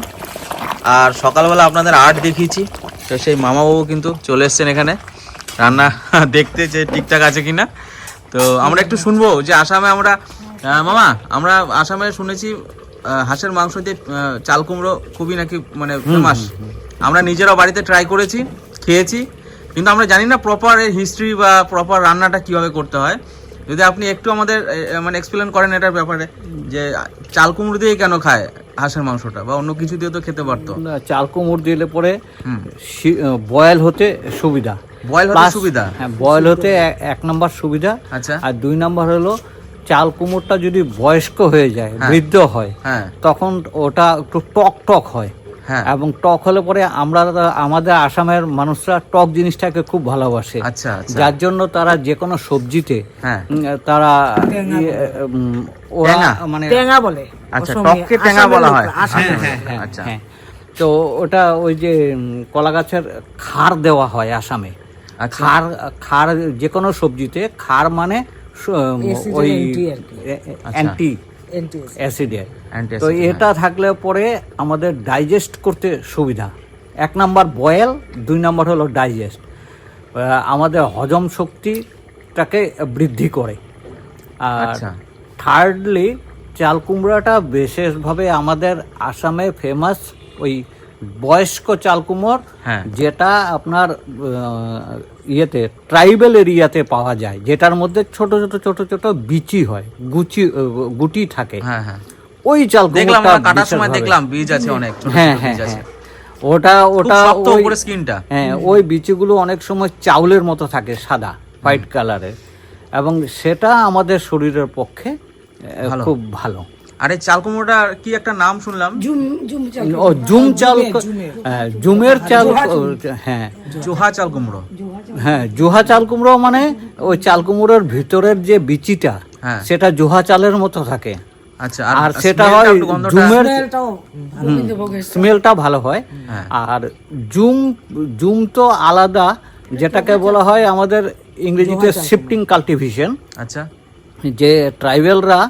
Speaker 1: আর সকালবেলা আপনাদের আর্ট দেখিয়েছি, তো সেই মামাবাবু কিন্তু চলে এসছেন এখানে রান্না দেখতে যে ঠিকঠাক আছে কিনা। তো আমরা একটু শুনবো যে আসামে আমরা মামা, আমরা আসামে শুনেছি হাঁসের মাংস দিয়ে চাল কুমড়ো খুবই নাকি মানে ফেমাস। আমরা নিজেরাও বাড়িতে ট্রাই করেছি, খেয়েছি, কিন্তু আমরা জানি না প্রপার হিস্ট্রি বা প্রপার রান্নাটা কিভাবে করতে হয়। যদি আপনি একটু আমাদের মানে এক্সপ্লেন করেন এটার ব্যাপারে, যে চাল কুমড়ো দিয়ে কেন খায় হাঁসের মাংসটা, বা অন্য কিছু দিয়ে তো খেতে পারতো।
Speaker 2: চাল কুমড় দিলে পরে বয়েল হতে সুবিধা,
Speaker 1: বয়েল হতে সুবিধা।
Speaker 2: হ্যাঁ, বয়েল হতে এক নম্বর সুবিধা।
Speaker 1: আচ্ছা।
Speaker 2: আর 2 নম্বর হলো চাল কুমড়টা যদি বয়স্ক হয়ে যায়, বৃদ্ধ হয়,
Speaker 1: হ্যাঁ,
Speaker 2: তখন ওটা একটু টক টক হয়।
Speaker 1: হ্যাঁ,
Speaker 2: এবং টক হলে পরে আমাদের আসামের মানুষরা টক জিনিসটাকে খুব ভালোবাসে।
Speaker 1: আচ্ছা আচ্ছা।
Speaker 2: যার জন্য তারা যে কোনো সবজিতে
Speaker 1: হ্যাঁ,
Speaker 2: তারা ওরা
Speaker 1: টেঙা।
Speaker 2: মানে
Speaker 5: টেঙা বলে,
Speaker 1: আচ্ছা, টককে টেঙা বলা হয়। আচ্ছা,
Speaker 2: হ্যাঁ, তো ওটা ওই যে কলা গাছের খার দেওয়া হয় আসামে।
Speaker 1: আচ্ছা।
Speaker 2: খার যে কোনো সবজিতে খার মানে ওই অ্যান্টি অ্যাসিডের। তো এটা থাকলে পরে আমাদের ডাইজেস্ট করতে সুবিধা। 1 নম্বর বয়েল, 2 নম্বর হলো ডাইজেস্ট, আমাদের হজম শক্তিটাকে বৃদ্ধি করে। আর
Speaker 1: আচ্ছা।
Speaker 2: থার্ডলি চাল কুমড়াটা বিশেষভাবে আমাদের আসামে ফেমাস ওই বয়স্ক চাল কুমড়,
Speaker 1: হ্যাঁ,
Speaker 2: যেটা আপনার ইয়েতে ট্রাইবেল এরিয়াতে পাওয়া যায়, যেটার মধ্যে ছোট ছোট ছোট ছোট বিচি হয়, গুটি থাকে।
Speaker 1: হ্যাঁ হ্যাঁ,
Speaker 2: ওই চাল
Speaker 1: দেখলাম
Speaker 2: কুমড়োটা
Speaker 1: আমরা কাটার সময়
Speaker 2: বিশেষভাবে-
Speaker 1: দেখলাম বীজ আছে অনেক, ছোট
Speaker 2: হ্যাঁ
Speaker 1: ছোট
Speaker 2: হ্যাঁ
Speaker 1: বীজ আছে।
Speaker 2: হ্যাঁ, ওটা
Speaker 1: শক্ত
Speaker 2: ওই
Speaker 1: উপরে স্কিনটা।
Speaker 2: হ্যাঁ, ওই বিচিগুলো অনেক সময় চাউলের মতো থাকে, সাদা হোয়াইট কালারের, এবং সেটা আমাদের শরীরের পক্ষে
Speaker 1: ভালো।
Speaker 2: খুব ভালো।
Speaker 1: আরে চাল কুমড়োটা কি একটা নাম শুনলাম,
Speaker 2: ও জুম চাল, জুমের চাল, হ্যাঁ
Speaker 1: জোহা চাল কুমড়ো।
Speaker 2: হ্যাঁ, জোহা চাল কুমড়ো মানে ওই চাল কুমড়োর ভিতরের যে বিচিটা,
Speaker 1: হ্যাঁ,
Speaker 2: সেটা জোহা চালের মতো থাকে।
Speaker 1: আচ্ছা।
Speaker 2: আর সেটা হয় জুমের, স্মেলটা ভালো হয়।
Speaker 1: হ্যাঁ।
Speaker 2: আর জুম তো আলাদা, যেটাকে বলা হয় আমাদের ইংরেজিতে শিফটিং কাল্টিভেশন।
Speaker 1: আচ্ছা,
Speaker 2: যে ট্রাইবেলরা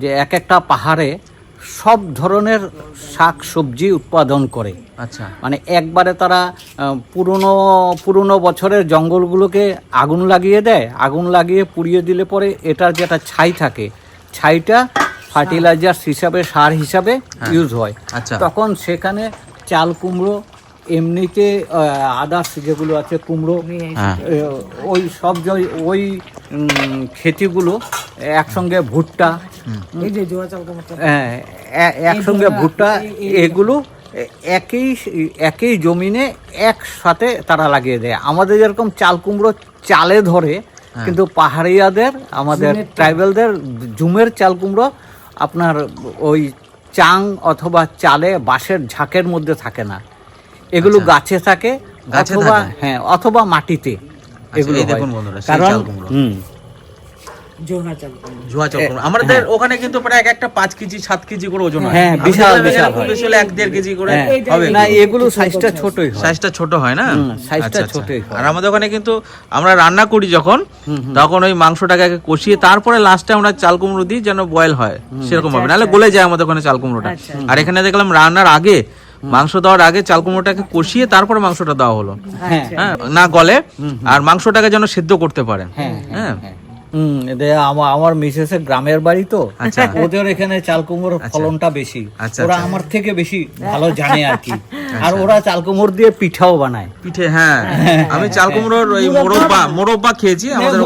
Speaker 2: যে এক একটা পাহাড়ে সব ধরনের শাক সবজি উৎপাদন করে।
Speaker 1: আচ্ছা,
Speaker 2: মানে একবারে তারা পুরনো বছরের জঙ্গলগুলোকে আগুন লাগিয়ে দেয়, আগুন লাগিয়ে পুড়িয়ে দিলে পরে এটার যেটা ছাই থাকে, ছাইটা ফার্টিলাইজার হিসাবে, সার হিসাবে ইউজ হয়।
Speaker 1: আচ্ছা।
Speaker 2: তখন সেখানে চাল কুমড়ো, এমনিতে আদার্স যেগুলো আছে কুমড়ো,
Speaker 1: হ্যাঁ,
Speaker 2: ওই সব ওই খেতিগুলো একসঙ্গে, ভুট্টা, একসঙ্গে ভুট্টা, এগুলো একই জমিনে একসাথে তারা লাগিয়ে দেয়। আমাদের যেরকম চাল কুমড়ো চালে ধরে, কিন্তু পাহাড়িয়াদের, আমাদের ট্রাইবেলদের জুমের চাল কুমড়ো আপনার ওই চাং অথবা চালে বাঁশের ঝাঁকের মধ্যে থাকে না, এগুলো গাছে থাকে, অথবা হ্যাঁ, অথবা মাটিতে এগুলো হয়।
Speaker 1: দেখুন বন্ধুরা, সেই
Speaker 2: কারণ
Speaker 1: চাল কুমড়ো,
Speaker 5: জোহা চাল কুমড়ো।
Speaker 1: জোহা চাল কুমড়ো আমাদের ওখানে কিন্তু প্রায় একটা 5 কেজি 7 কেজি করে ওজন হয়।
Speaker 2: হ্যাঁ, বিশাল বিশাল হয়।
Speaker 1: 1-1.5 কেজি করে
Speaker 2: হ্যাঁ,
Speaker 1: হবে।
Speaker 2: না এগুলো সাইজটা ছোটই হয়,
Speaker 1: সাইজটা ছোট হয় না,
Speaker 2: সাইজটা
Speaker 1: আচ্ছা, আচ্ছা।
Speaker 2: ছোটই হয়।
Speaker 1: আর আমাদের ওখানে কিন্তু আমরা রান্না করি যখন, তখন ওই মাংসটাকে আগে কষিয়ে তারপরে লাস্টে আমরা চাল কুমড়ো দিই, যেন বয়েল হয় সেরকম ভাবে, নাহলে গলে যায় আমাদের ওখানে চাল কুমড়োটা। আর এখানে দেখলাম রান্নার আগে, মাংস দেওয়ার আগে চাল কুমড়োটাকে কষিয়ে তারপরে মাংসটা দেওয়া হলো, হ্যাঁ, না গলে, আর মাংসটাকে যেন সিদ্ধ করতে পারেন। হ্যাঁ,
Speaker 2: আমার মিসেসের গ্রামের বাড়ি তো,
Speaker 1: আচ্ছা।
Speaker 2: ওদের এখানে চাল কুমড়োর ফলনটা বেশি,
Speaker 1: আচ্ছা,
Speaker 2: ওরা
Speaker 1: আচ্ছা।
Speaker 2: আমার থেকে বেশি ভালো জানে আর কি। আর ওরা চাল কুমড়ো দিয়ে পিঠাও বানায়।
Speaker 1: পিঠে, হ্যাঁ, আমি চাল কুমড়োর ওই মোরব্বা খেয়েছি আমাদের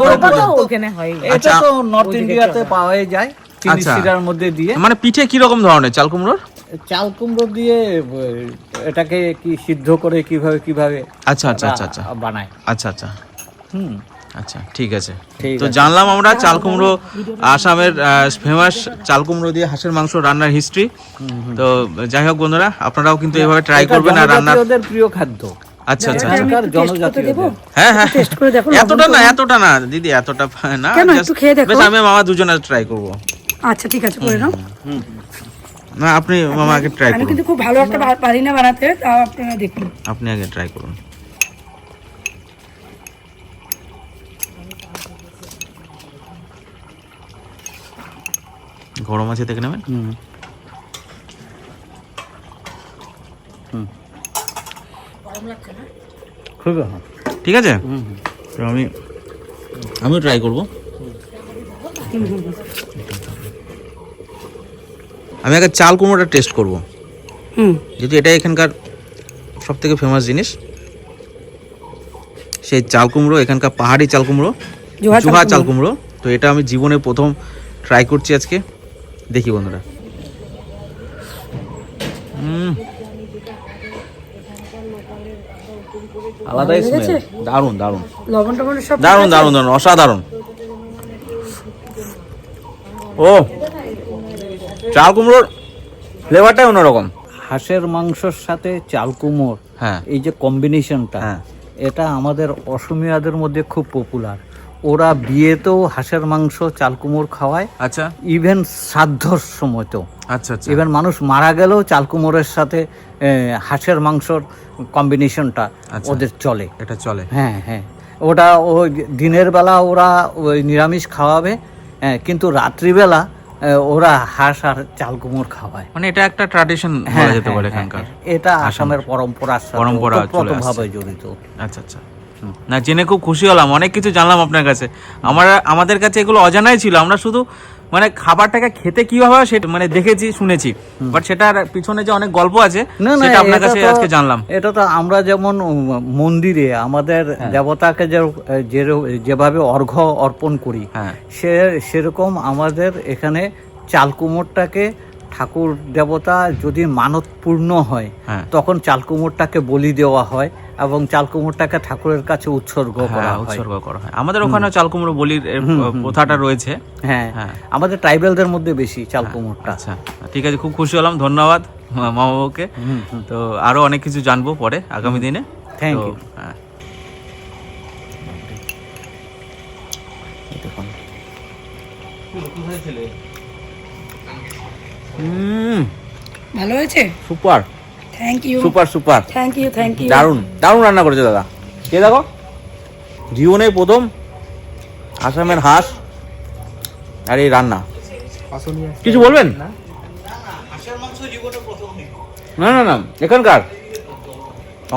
Speaker 1: ওখানে।
Speaker 2: এটা তো নর্থ ইন্ডিয়াতে পাওয়াই যায়, চিনি শিরার মধ্যে দিয়ে।
Speaker 1: মানে পিঠে কি রকম ধরনের চাল কুমড়োর?
Speaker 2: চাল কুমড়ো দিয়ে এটাকে কি সিদ্ধ করে কিভাবে
Speaker 1: আচ্ছা আচ্ছা আচ্ছা আচ্ছা
Speaker 2: বানায়।
Speaker 1: আচ্ছা আচ্ছা, আচ্ছা, ঠিক আছে।
Speaker 2: ঠিক
Speaker 1: তো
Speaker 2: আছে।
Speaker 1: জানলাম আমরা চাল কুমড়ো, আসামের ফেমাস চাল কুমড়ো দিয়ে হাঁসের মাংস রান্নার হিস্ট্রি। তো যাই হোক বন্ধুরা, আপনারাও কিন্তু এভাবে ট্রাই
Speaker 2: এটা
Speaker 1: করবেন আর রান্নার।
Speaker 2: জনজাতীয়দের প্রিয় খাদ্য।
Speaker 1: আচ্ছা আচ্ছা
Speaker 5: আমি
Speaker 1: আচ্ছা।
Speaker 5: একটু taste করতে দেবো?
Speaker 1: হ্যাঁ হ্যাঁ
Speaker 5: টেস্ট করে দেখো
Speaker 1: এতটা না দিদি, এতটা না।
Speaker 5: কেন?
Speaker 1: just-
Speaker 5: একটু খেয়ে দেখো।
Speaker 1: বেশ, আমি মামা দুজনে ট্রাই করব।
Speaker 5: আচ্ছা ঠিক আছে, করে নাও।
Speaker 1: না আপনি মামা আগে ট্রাই
Speaker 5: আমি
Speaker 1: করুন,
Speaker 5: কিন্তু খুব ভালো একটা পারি না বানাতে, তাও আপনারা দেখুন।
Speaker 1: আপনি আগে ট্রাই করুন। গরম আছে দেখে নেবেন।
Speaker 2: খুব ভালো।
Speaker 1: ঠিক আছে, তো আমিও ট্রাই করব। আমি আগে চাল কুমড়োটা টেস্ট করব,
Speaker 5: হুম,
Speaker 1: যেহেতু এটাই এখানকার সব থেকে ফেমাস জিনিস। সেই চাল কুমড়ো, এখানকার পাহাড়ি চাল কুমড়ো, জুহা চাল কুমড়ো। তো এটা আমি জীবনে প্রথম ট্রাই করছি আজকে, দেখি বন্ধুরা। আলাদাই স্মেল, দারুণ দারুণ
Speaker 5: লবণ টবণ সব
Speaker 1: দারুণ দারুণ দারুণ, অসাধারণ। ও, চাল কুমড়োর ফ্লেভারটাই অন্যরকম।
Speaker 2: হাঁসের মাংসের সাথে চাল কুমড়োর
Speaker 1: হ্যাঁ
Speaker 2: এই যে কম্বিনেশনটা,
Speaker 1: হ্যাঁ।
Speaker 2: এটা আমাদের অসমীয়াদের মধ্যে খুব পপুলার। ওরা বিয়েতেও হাঁসের মাংস চাল কুমড়ো খাওয়ায়,
Speaker 1: আচ্ছা
Speaker 2: ইভেন শ্রাদ্ধর সময়তেও,
Speaker 1: আচ্ছা আচ্ছা।
Speaker 2: ইভেন মানুষ মারা গেলেও চাল কুমড়োর সাথে হাঁসের মাংসর কম্বিনেশনটা
Speaker 1: আচ্ছা।
Speaker 2: ওদের চলে।
Speaker 1: এটা চলে।
Speaker 2: হ্যাঁ হ্যাঁ, ওটা ওই দিনের বেলা ওরা ওই নিরামিষ খাওয়াবে, কিন্তু রাত্রিবেলা ওরা হাঁস আর চাল কুমড়ো খাওয়ায়।
Speaker 1: মানে এটা একটা ট্র্যাডিশন
Speaker 2: হ্যাঁ,
Speaker 1: বলা যেতে পারে
Speaker 2: হ্যাঁ,
Speaker 1: এখানকার।
Speaker 2: হ্যাঁ, এটা আসামের পরম্পরার সাথে
Speaker 1: পরম্পরা চলে
Speaker 2: ওতপ্রোতভাবে
Speaker 1: আসছে।
Speaker 2: জড়িত।
Speaker 1: আচ্ছা আচ্ছা। না, জেনে খুব খুশি হলাম, অনেক কিছু জানলাম আপনার কাছে। আমাদের কাছে এগুলো অজানাই ছিল। আমরা শুধু মানে খাবারটাকে খেতে কিভাবে হয় সেটা মানে দেখেছি শুনেছি, বাট সেটার পিছনে যে অনেক গল্প আছে
Speaker 2: না না,
Speaker 1: সেটা আপনার
Speaker 2: এটা
Speaker 1: কাছে
Speaker 2: তো-
Speaker 1: আজকে জানলাম।
Speaker 2: এটা তো আমরা যেমন মন্দিরে আমাদের দেবতাকে যেভাবে অর্ঘ্য অর্পণ করি,
Speaker 1: হ্যাঁ
Speaker 2: সেরকম আমাদের এখানে চাল কুমড়োটাকে ঠাকুর দেবতা যদি মানত পূর্ণ হয়,
Speaker 1: হ্যাঁ।
Speaker 2: তখন চাল কুমড়োটাকে বলি দেওয়া হয় এবং চাল কুমড়োটাকে ঠাকুরের কাছে উৎসর্গ করা
Speaker 1: হ্যাঁ,
Speaker 2: হয়।
Speaker 1: উৎসর্গ করা হয়। আমাদের ওখানে চাল কুমড়ো বলির প্রথাটা রয়েছে।
Speaker 2: হ্যাঁ
Speaker 1: হ্যাঁ।
Speaker 2: আমাদের ট্রাইবেলদের মধ্যে বেশি চাল কুমড়োটা।
Speaker 1: আচ্ছা ঠিক আছে, খুব খুশি হলাম, ধন্যবাদ মামাবাবুকে। তো আরো অনেক কিছু জানবো পরে আগামী দিনে।
Speaker 2: Thank
Speaker 1: তো,
Speaker 2: you.
Speaker 1: হ্যাঁ।
Speaker 5: ভালো হয়েছে?
Speaker 1: Super
Speaker 5: thank you,
Speaker 1: super super,
Speaker 5: thank you, thank you.
Speaker 1: দারুণ দারুণ রান্না করেছে দাদা। কে দেখো, জীবনে প্রথম আসামের হাঁস আর এই রান্না। কিছু বলবেন? না না না, এখানকার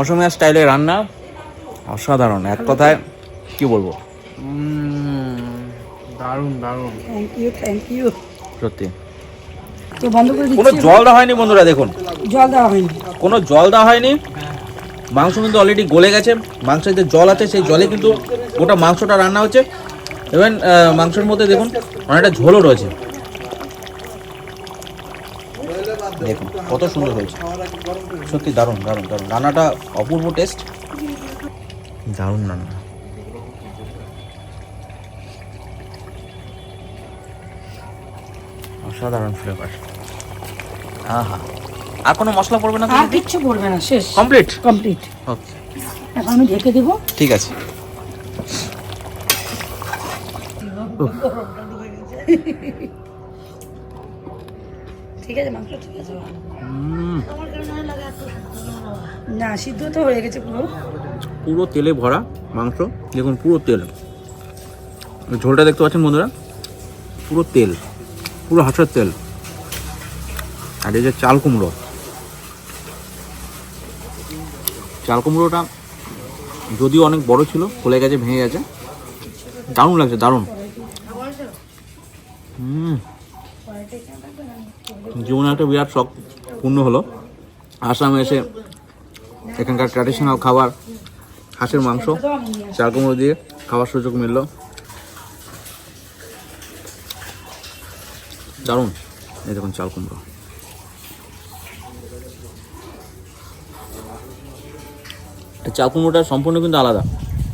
Speaker 1: অসমীয়া স্টাইলের রান্না অসাধারণ, এক কথায় কি বলবো,
Speaker 3: দারুণ দারুণ।
Speaker 5: Thank you, thank you.
Speaker 1: সত্যি।
Speaker 5: তো বন্ধ করে
Speaker 1: কোনো
Speaker 5: দিচ্ছি।
Speaker 1: জল দেওয়া হয়নি বন্ধুরা, দেখুন
Speaker 5: জল দেওয়া হয়নি।
Speaker 1: কোনো জল দেওয়া হয়নি। মাংস কিন্তু অলরেডি গলে গেছে, মাংসের যে জল আছে সেই জলে কিন্তু গোটা মাংসটা রান্না হচ্ছে। এবং মাংসের মধ্যে দেখুন অনেকটা ঝোলও রয়েছে, দেখুন কত সুন্দর হয়েছে। সত্যি দারুণ দারুণ দারুণ, রান্নাটা অপূর্ব টেস্ট, দারুণ রান্না। অসাধারণ ফ্লেভার। আহা, আর কোনো মশলা পড়বে না?
Speaker 5: আর কিচ্ছু পড়বে না, শেষ,
Speaker 1: কমপ্লিট।
Speaker 5: কমপ্লিট।
Speaker 1: ওকে,
Speaker 5: এখন আমি ঢেকে দেবো।
Speaker 1: ঠিক আছে।
Speaker 5: ঠিক আছে, মাংস ঠিক আছে। না, সিদ্ধ তো হয়ে গেছে পুরো।
Speaker 1: পুরো তেলে ভরা মাংস, দেখুন পুরো তেল। ঝোলটা দেখতে পাচ্ছেন বন্ধুরা, পুরো তেল, পুরো হাঁসের তেল। আর এই যে চাল কুমড়ো, চাল কুমড়োটা যদিও অনেক বড় ছিল, ফলে গেছে, ভেঙে গেছে, দারুণ লাগছে, দারুণ। জীবনে একটা বিরাট শখ পূর্ণ হলো, আসামে এসে এখানকার ট্র্যাডিশনাল খাবার হাঁসের মাংস চাল কুমড়ো দিয়ে খাওয়ার সুযোগ মিলল, দারুণ। এই দেখুন চাল কুমড়ো, চাল কুমড়োটা সম্পূর্ণ কিন্তু আলাদা।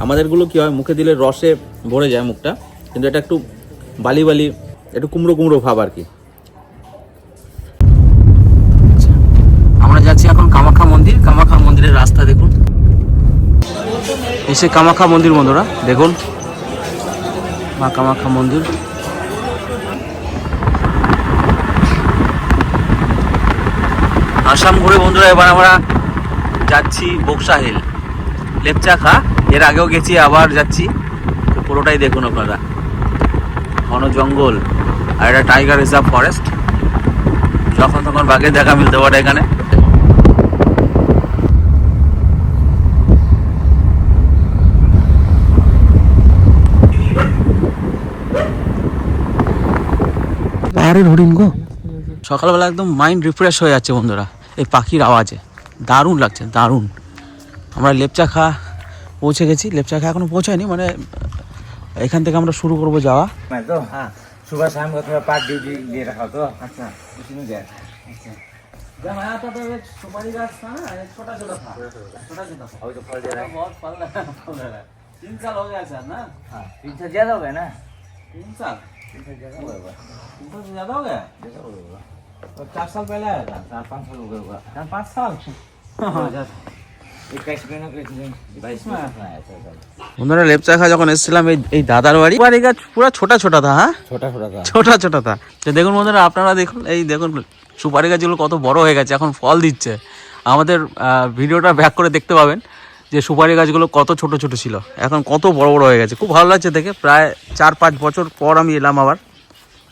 Speaker 1: আমাদেরগুলো কী হয়, মুখে দিলে রসে ভরে যায় মুখটা, কিন্তু এটা একটু বালি বালি, একটু কুমড়ো কুমড়ো ভাব আর কি। আমরা যাচ্ছি এখন কামাখ্যা মন্দির। কামাখ্যা মন্দিরের রাস্তা দেখুন, এসে কামাখ্যা মন্দির বন্ধুরা দেখুন, মা কামাখ্যা মন্দির। আসাম ঘুরে বন্ধুরা এবার আমরা যাচ্ছি বক্সা হিল, লেপচাখা। এর আগেও গেছি, আবার যাচ্ছি। তো পুরোটাই দেখুন আপনারা, ঘন জঙ্গল আর এটা টাইগার রিজার্ভ ফরেস্ট। যখন তখন বাঘের দেখা মিলতে পারে এখানে। পাহাড়ের হরিণ গো। সকালবেলা একদম মাইন্ড রিফ্রেশ হয়ে যাচ্ছে বন্ধুরা এই পাখির আওয়াজে, দারুণ লাগছে দারুণ। আমরা লেপচাখা পৌঁছে গেছি, লেপচাখা এখনো পৌঁছায়নি, মানে এখান থেকে আমরা শুরু করব যাওয়া।
Speaker 6: तो हाँ सुबह शाम का थोड़ा पार्ट दे रखा तो अच्छा उसी में गया।
Speaker 1: जब आया था तो एक सुपारी गाछ था ना, एक छोटा छोटा था,
Speaker 6: अभी तो फल दे रहा है।
Speaker 1: बहुत फल रहा है। 3 साल हो गया सर ना?
Speaker 6: हाँ 3 साल ज्यादा हो गया ना।
Speaker 1: 3 साल
Speaker 6: 3 साल ज्यादा हो गया।
Speaker 1: 3 साल से ज्यादा हो गया।
Speaker 6: ज्यादा हो गया।
Speaker 1: तो 4 साल पहले आया था।
Speaker 6: 4-5 साल हो गया होगा।
Speaker 1: 4-5 साल
Speaker 6: 21 में ना 22 में आया था।
Speaker 1: বন্ধুরা লেপচাখা যখন এসেছিলাম এই দাদার বাড়ি, সুপারি গাছ পুরো ছোটা ছোটা থা। হ্যাঁ
Speaker 6: छोटा छोटा था।
Speaker 1: ছোটা ছোটা থা। তো দেখুন বন্ধুরা, আপনারা দেখুন, এই দেখুন সুপারি গাছগুলো কত বড় হয়ে গেছে, এখন ফল দিচ্ছে। আমাদের ভিডিওটা ব্যাক করে দেখতে পাবেন যে সুপারি গাছগুলো কত ছোট ছোট ছিল, এখন কত বড় বড় হয়ে গেছে। খুব ভালো লাগছে দেখে, প্রায় 4-5 বছর পর আমি এলাম আবার,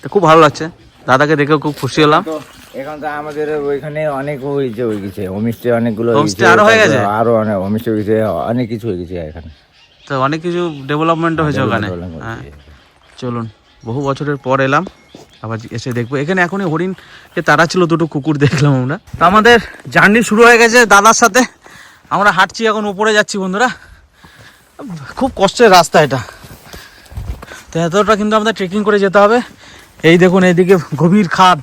Speaker 1: তো খুব ভালো লাগছে। দাদাকে দেখে খুব খুশি হলাম।
Speaker 6: তো এখন তো আমাদের ওইখানে অনেক হয়েছে, হয়ে গেছে হোমস্টে, অনেকগুলো
Speaker 1: হোমস্টে আরো হয়ে গেছে?
Speaker 6: আরো অনেক হোমস্টে হয়েছে, অনেক কিছু হয়ে গেছে এখানে।
Speaker 1: তো অনেক কিছু ডেভেলপমেন্ট হয়েছে ওখানে। হ্যাঁ চলুন, বহু বছরের পর এলাম, আবার এসে দেখবো। এখানে এখনই হরিণকে তারা ছিল, দুটো কুকুর দেখলাম আমরা। তো আমাদের জার্নি শুরু হয়ে গেছে দাদার সাথে। আমরা হাঁটছি, এখন উপরে যাচ্ছি বন্ধুরা। খুব কষ্টের রাস্তা এটা, তো এতটা কিন্তু আমাদের ট্রেকিং করে যেতে হবে। এই দেখুন এইদিকে গভীর খাদ,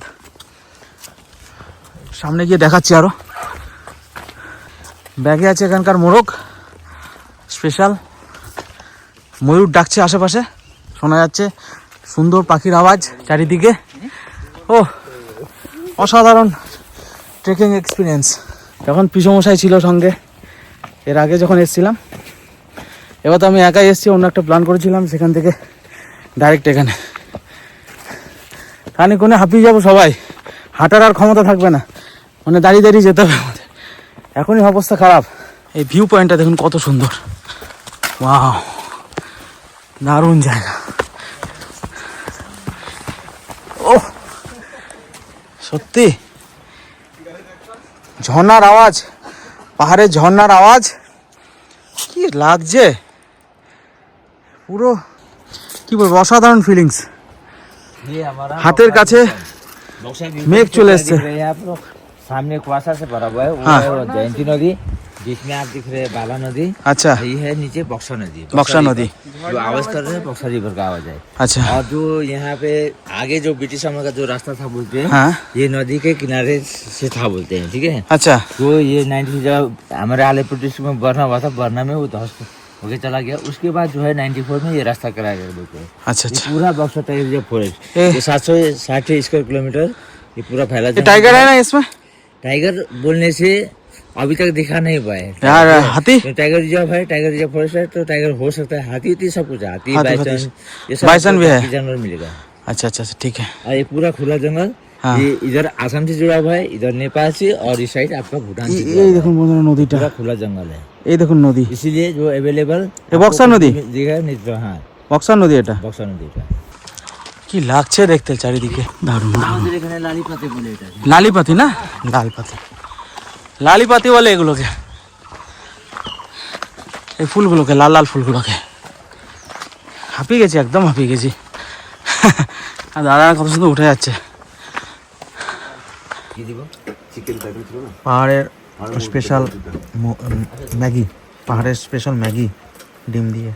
Speaker 1: সামনে গিয়ে দেখাচ্ছি আরো। ব্যাগে আছে এখানকার মোরগ স্পেশাল, ময়ূর ডাকছে আশেপাশে, শোনা যাচ্ছে সুন্দর পাখির আওয়াজ চারিদিকে। ও অসাধারণ ট্রেকিং এক্সপিরিয়েন্স। তখন পিসমশাই ছিল সঙ্গে এর আগে যখন এসেছিলাম, এবার তো আমি একাই এসেছি, অন্য একটা প্ল্যান করেছিলাম, সেখান থেকে ডাইরেক্ট এখানে। খানিকক্ষণে হাঁপিয়ে যাবো সবাই, হাঁটার আর ক্ষমতা থাকবে না, মানে দাঁড়িয়ে দাঁড়িয়ে যেতে হবে আমাদের, এখনই অবস্থা খারাপ। এই ভিউ পয়েন্টটা দেখুন কত সুন্দর, ওয়াও দারুণ জায়গা। ও সত্যি ঝর্ণার আওয়াজ, পাহাড়ের ঝর্ণার আওয়াজ, কি লাগছে পুরো, কি বলবো, অসাধারণ ফিলিংস।
Speaker 6: ये हमारा
Speaker 1: হাতের কাছে मेघ चले एसছে।
Speaker 6: आप लोग सामने कुआसा से भरा हुआ है, वो
Speaker 1: हाँ।
Speaker 6: है वो जयंती नदी, जिसमें आप दिख रहे हैं बाला नदी।
Speaker 1: अच्छा,
Speaker 6: ये है नीचे बक्सा नदी।
Speaker 1: बक्सा नदी
Speaker 6: जो आवाज कर रहे हैं बक्सा रिवर का आवाज है।
Speaker 1: अच्छा
Speaker 6: और जो यहाँ पे आगे जो ब्रिटिश समय का जो रास्ता था बोलते हैं,
Speaker 1: हाँ
Speaker 6: ये नदी के किनारे से था बोलते हैं, ठीक है।
Speaker 1: अच्छा
Speaker 6: तो ये 90 जब हमारे आलीपुर डिस्ट्रिक्ट में बरना हुआ था, बरना में वो ध्वस्त होके चला गया। उसके बाद जो है 94 में ये रास्ता कराया गया बोलते हैं।
Speaker 1: अच्छा
Speaker 6: ये
Speaker 1: अच्छा।
Speaker 6: पूरा बक्सा टाइगर फॉरेस्ट,
Speaker 1: ए।
Speaker 6: ये 760 स्क्वायर किलोमीटर ये पूरा फैला
Speaker 1: ये
Speaker 6: जंगल
Speaker 1: टाइगर है ना इसमें?
Speaker 6: टाइगर बोलने से अभी तक दिखा नहीं पाए
Speaker 1: यार हाथी,
Speaker 6: तो टाइगर रिजर्व है, टाइगर रिजर्व फॉरेस्ट है, तो टाइगर हो सकता है, हाथी उती सब कुछ है, हाथी
Speaker 1: हाथी,
Speaker 6: बाइसन, ये सब
Speaker 1: बाइसन भी है।
Speaker 6: बाकी जानवर मिलेगा।
Speaker 1: अच्छा अच्छा अच्छा, ठीक है।
Speaker 6: और ये पूरा खुला जंगल,
Speaker 1: हाँ।
Speaker 6: ये इधर आसाम से जुड़ा हुआ है, इधर नेपाल से, और इस साइड आपका भूटान से जुड़ा
Speaker 1: এই
Speaker 6: हुआ
Speaker 1: দেখুন বন্ধুরা
Speaker 6: है।
Speaker 1: নদীটা,
Speaker 6: पूरा खुला जंगल है,
Speaker 1: এই দেখুন নদী,
Speaker 6: इसीलिए जो अवेलेबल
Speaker 1: ये बक्सा नदी?
Speaker 6: दिखा नहीं तो हाँ
Speaker 1: বক্সার নদী এটা।
Speaker 6: बक्सा नदी का।
Speaker 1: কি লাগছে দেখতে চারিদিকে, দারুণ দারুণ।
Speaker 6: আমাদের এখানে লালি পাতে বলে এটা।
Speaker 1: লালি পাতি না, লাল পাতি, লালি পাতি বলে এগুলোকে, এই ফুলগুলোকে, লাল লাল ফুলগুলোকে। হাঁপিয়ে গেছি, একদম হাঁপিয়ে গেছি। আর দাদা কত সুন্দর উঠে যাচ্ছে।
Speaker 6: কি দিব?
Speaker 1: পাহাড়ের স্পেশাল ম্যাগি, পাহাড়ের স্পেশাল ম্যাগি ডিম দিয়ে।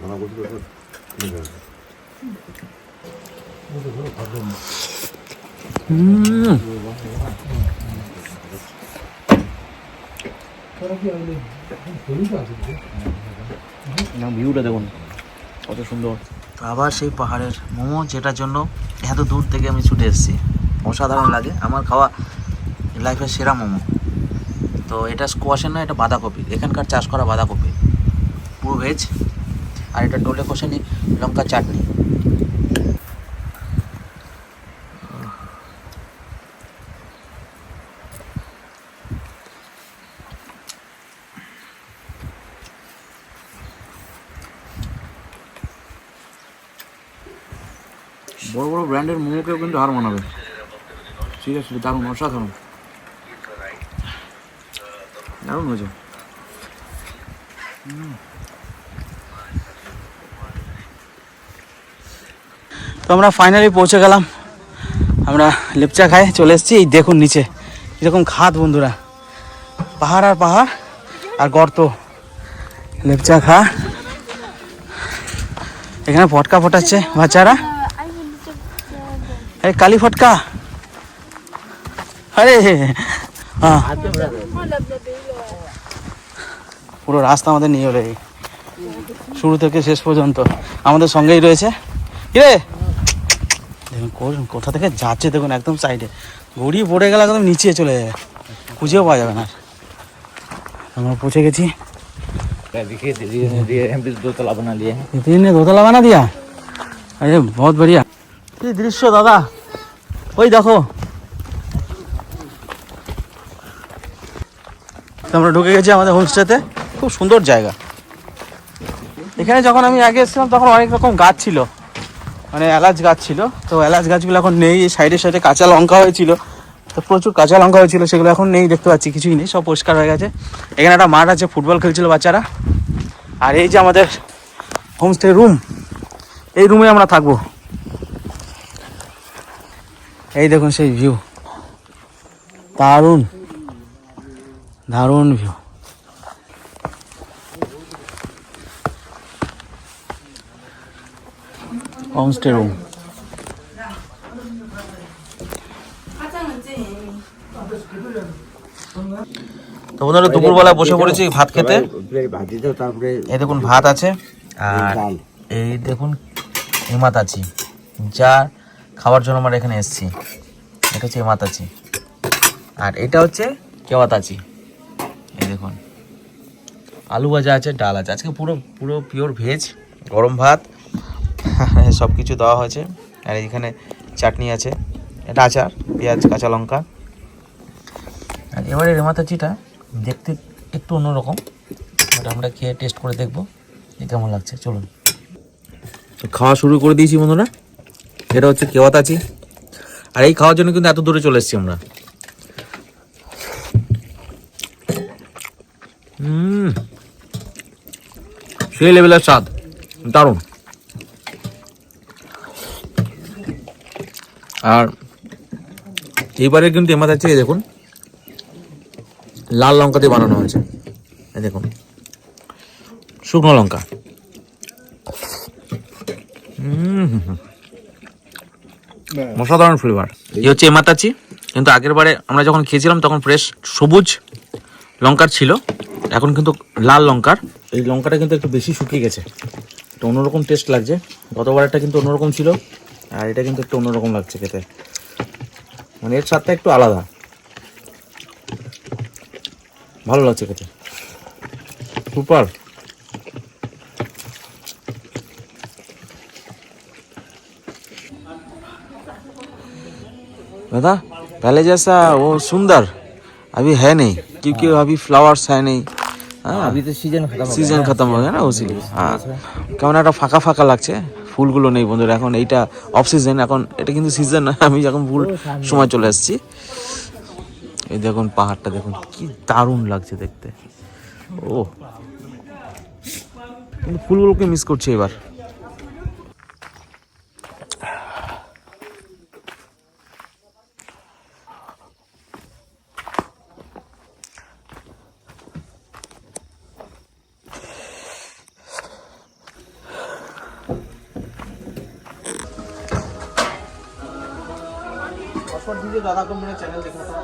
Speaker 1: ভিউটা দেখুন কত সুন্দর। আবার সেই পাহাড়ের মোমো, যেটার জন্য এত দূর থেকে আমি ছুটে এসেছি, অসাধারণ লাগে আমার খাওয়া লাইফের সেরা মোমো। তো এটা স্কোয়াশের না, এটা বাঁধাকপি, এখানকার চাষ করা বাঁধাকপি, পুরো ভেজ। আর এটা ডোলে কষানি লঙ্কা চাটনি। বড় বড় ব্র্যান্ডের মোমোকেও কিন্তু হার মানাবে। সিরিয়াসলি দারুণ, অসাধারণ, দারুণ হয়েছে। তো আমরা ফাইনালি পৌঁছে গেলাম, আমরা লেপচা খাই চলে এসেছি। এই দেখুন নিচে এরকম খাদ বন্ধুরা, পাহাড় আর পাহাড় আর গর্ত। লেপচা খা, এখানে ফটকা ফটাচ্ছে বাচ্চারা। আরে কালী ফটকা, আরে হ্যাঁ, পুরো রাস্তা আমাদের নিয়ে এলো, শুরু থেকে শেষ পর্যন্ত আমাদের সঙ্গেই রয়েছে। কিরে দেখুন কোথা থেকে যাচ্ছে, দেখুন একদম সাইডে, গড়িয়ে পড়ে গেলে একদম নিচে চলে যাবে, খুঁজেও পাওয়া যাবে না। আমরা পৌঁছে গেছি।
Speaker 6: देखिए धीरे हम भी 2 तला बना लिए हैं।
Speaker 1: दीदी ने 2 तला बना दिया, अरे बहुत बढ़िया। কি দৃশ্য দাদা, ওই দেখো। আমরা ঢুকে গেছি আমাদের হোমস্টেতে, খুব সুন্দর জায়গা। এখানে যখন আমি আগে এসেছিলাম তখন অনেক রকম গাছ ছিল, মানে এলাচ গাছ ছিল। তো এলাচ গাছগুলো এখন নেই। এই সাইডে সাইডে কাঁচা লঙ্কা হয়েছিল, তো প্রচুর কাঁচা লঙ্কা হয়েছিল, সেগুলো এখন নেই, দেখতে পাচ্ছি কিছুই নেই, সব পরিষ্কার হয়ে গেছে। এখানে একটা মাঠ আছে, ফুটবল খেলছিল বাচ্চারা। আর এই যে আমাদের হোমস্টে রুম, এই রুমে আমরা থাকবো। এই দেখুন সেই ভিউ, দারুণ দারুণ ভিউ। Homestay room. তো বন্ধুরা দুপুরবেলা বসে পড়েছি ভাত খেতে। এই দেখুন ভাত আছে, আর এই দেখুন এমাতাচি, যা খাওয়ার জন্য আমরা এখানে এসেছি। এটা হচ্ছে এমাতাচি, আর এটা হচ্ছে কেওয়াতাচি। এই দেখুন আলু ভাজা আছে, ডাল আছে। আজকে পুরো পুরো পিওর ভেজ, গরম ভাত সব কিছু দেওয়া হয়েছে। আর এখানে চাটনি আছে, এটা আচার, পেঁয়াজ, কাঁচা লঙ্কা। আর এবারে রেমাতাচিটা দেখতে একটু অন্যরকম, বাট আমরা খেয়ে টেস্ট করে দেখবো কেমন লাগছে। চলুন, খাওয়া শুরু করে দিয়েছি বন্ধুরা। এটা হচ্ছে কেওয়াতাচি, আর এই খাওয়ার জন্য কিন্তু এত দূরে চলে এসেছি আমরা। সেই লেভেলের স্বাদ, দারুণ। আর এইবারে কিন্তু এমাতাচি দেখুন লাল লঙ্কা দিয়ে বানানো হয়েছে। এই দেখুন শুকনো লঙ্কা। অসাধারণ ফ্লেভার। এই হচ্ছে এমাতাচি, কিন্তু আগের বারে আমরা যখন খেয়েছিলাম তখন ফ্রেশ সবুজ লঙ্কার ছিল, এখন কিন্তু লাল লঙ্কার। এই লঙ্কাটা কিন্তু একটু বেশি শুকিয়ে গেছে, একটু অন্যরকম টেস্ট লাগছে। গতবারটা কিন্তু অন্যরকম ছিল, আর এটা কিন্তু একটু অন্যরকম লাগছে খেতে, মানে এর স্বাদটা একটু আলাদা, ভালো লাগছে খেতে, সুপার। दादा पहले जैसा वो सुंदर अभी है नहीं, क्योंकि अभी फ्लावर्स है नहीं। हाँ
Speaker 6: अभी तो
Speaker 1: সিজন খতম হয়ে গেল না, ওসি। হ্যাঁ কেমন একটা ফাঁকা ফাঁকা লাগছে, ফুলগুলো নেই বন্ধুরা। এখন এইটা অফ সিজন, এখন এটা কিন্তু সিজন না, আমি যখন ফুল সময় চলে আসছি। এই দেখুন পাহাড়টা দেখুন কি দারুণ লাগছে দেখতে। ও কিন্তু ফুলগুলোকে মিস করছি এবার। दादा को मेरा चैनल देखना था।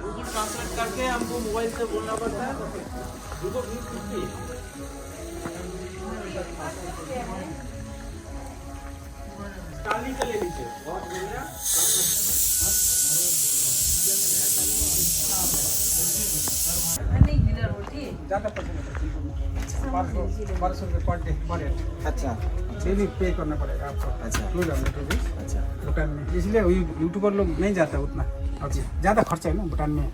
Speaker 1: गूगल ट्रांसलेट करके हमको मोबाइल से बोलना पड़ता है।
Speaker 3: ज़्यादा पसंद है 1200 रुपये पर डे पर हेड
Speaker 1: अच्छा
Speaker 3: डेली पे करना पड़ेगा आपको
Speaker 1: अच्छा
Speaker 3: 200 रुपीज़
Speaker 1: अच्छा
Speaker 3: भूटान में, इसलिए यूट्यूबर लोग नहीं जाता उतना। अभी ज़्यादा खर्चा है ना भूटान में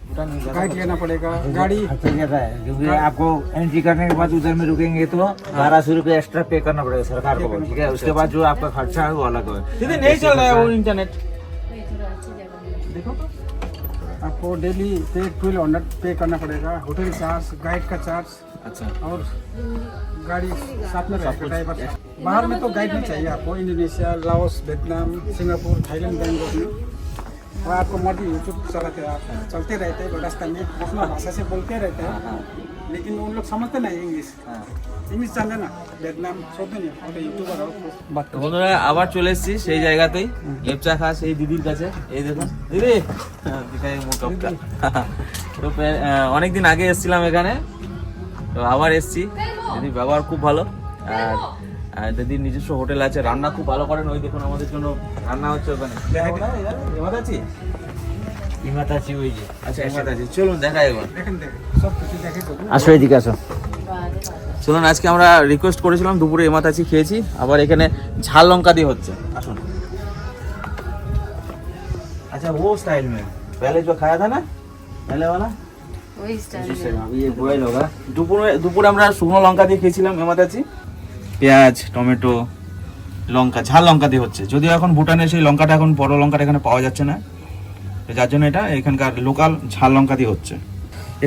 Speaker 3: गाइड लेना पड़ेगा, गाड़ी
Speaker 6: ज़्यादा है क्योंकि आपको एंट्री करने के बाद उधर में रुकेंगे तो 1200 रुपये एक्स्ट्रा पे करना पड़ेगा सरकार को, ठीक है। उसके बाद जो आपका खर्चा है वो अलग है।
Speaker 1: दीदी नहीं चल रहा है वो इंटरनेट।
Speaker 3: देखो तो आपको डेली पे 1200 पे करना पड़ेगा, होटल चार्ज, गाइड का चार्ज
Speaker 1: अच्छा
Speaker 3: और गाड़ी साथ में रहेगा ड्राइवर। बाहर में तो गाइड नहीं चाहिए आपको, Indonesia, Laos, Vietnam, Singapore, Thailand, Bangkok में। और आपको मर्जी यूट्यूब चलाते आप चलते रहते हैं रास्ते में, अपना भाषा से बोलते रहते हैं, लेकिन उन लोग समझते नहीं इंग्लिश। इंग्लिश জানে না ভিয়েতনাম সবই নেই, ওটা ইউটিউবার বাট
Speaker 1: তো বন্ধুরা আবার চলে এসেছি সেই জায়গাতেই, লেপচা খা সেই দিদির কাছে। এই দেখুন দিদি, দিখাই মোটকটা। তো অনেকদিন আগে এসেছিলাম এখানে, তো আবার এসেছি। দিদির ব্যবহার খুব ভালো, আর দিদির নিজস্ব হোটেল আছে, রান্না খুব ভালো করেন। ওই দেখুন আমাদের জন্য রান্না হচ্ছে ওখানে। এমাতাচি
Speaker 6: ইমাতাচি ওই যে
Speaker 1: আচ্ছা এমাতাচি, চলুন দেখাই একবার।
Speaker 3: দেখেন দেখেন সব কিছু দেখে দেবো।
Speaker 6: আসো এদিকে আসো।
Speaker 1: চলুন, আজকে আমরা রিকোয়েস্ট করেছিলাম দুপুরে এমাতাচি খেয়েছি, আবার এখানে ঝাল লঙ্কা দিয়ে হচ্ছে। আসুন। अच्छा वो स्टाइल में पहले जो खाया था ना पहले वाला
Speaker 5: वही स्टाइल
Speaker 1: अभी ये बॉयल होगा। দুপুরে আমরা শুকনো লঙ্কা দিয়ে খেয়েছিলাম এমাতাচি, পেঁয়াজ, টমেটো, লঙ্কা, ঝাল লঙ্কা দিয়ে হচ্ছে। যদিও এখন ভুটানের সেই লঙ্কাটা, এখন বড় লঙ্কাটা এখানে পাওয়া যাচ্ছে না, তো যার জন্য এটা এখানকার লোকাল ঝাল লঙ্কা দিয়ে হচ্ছে।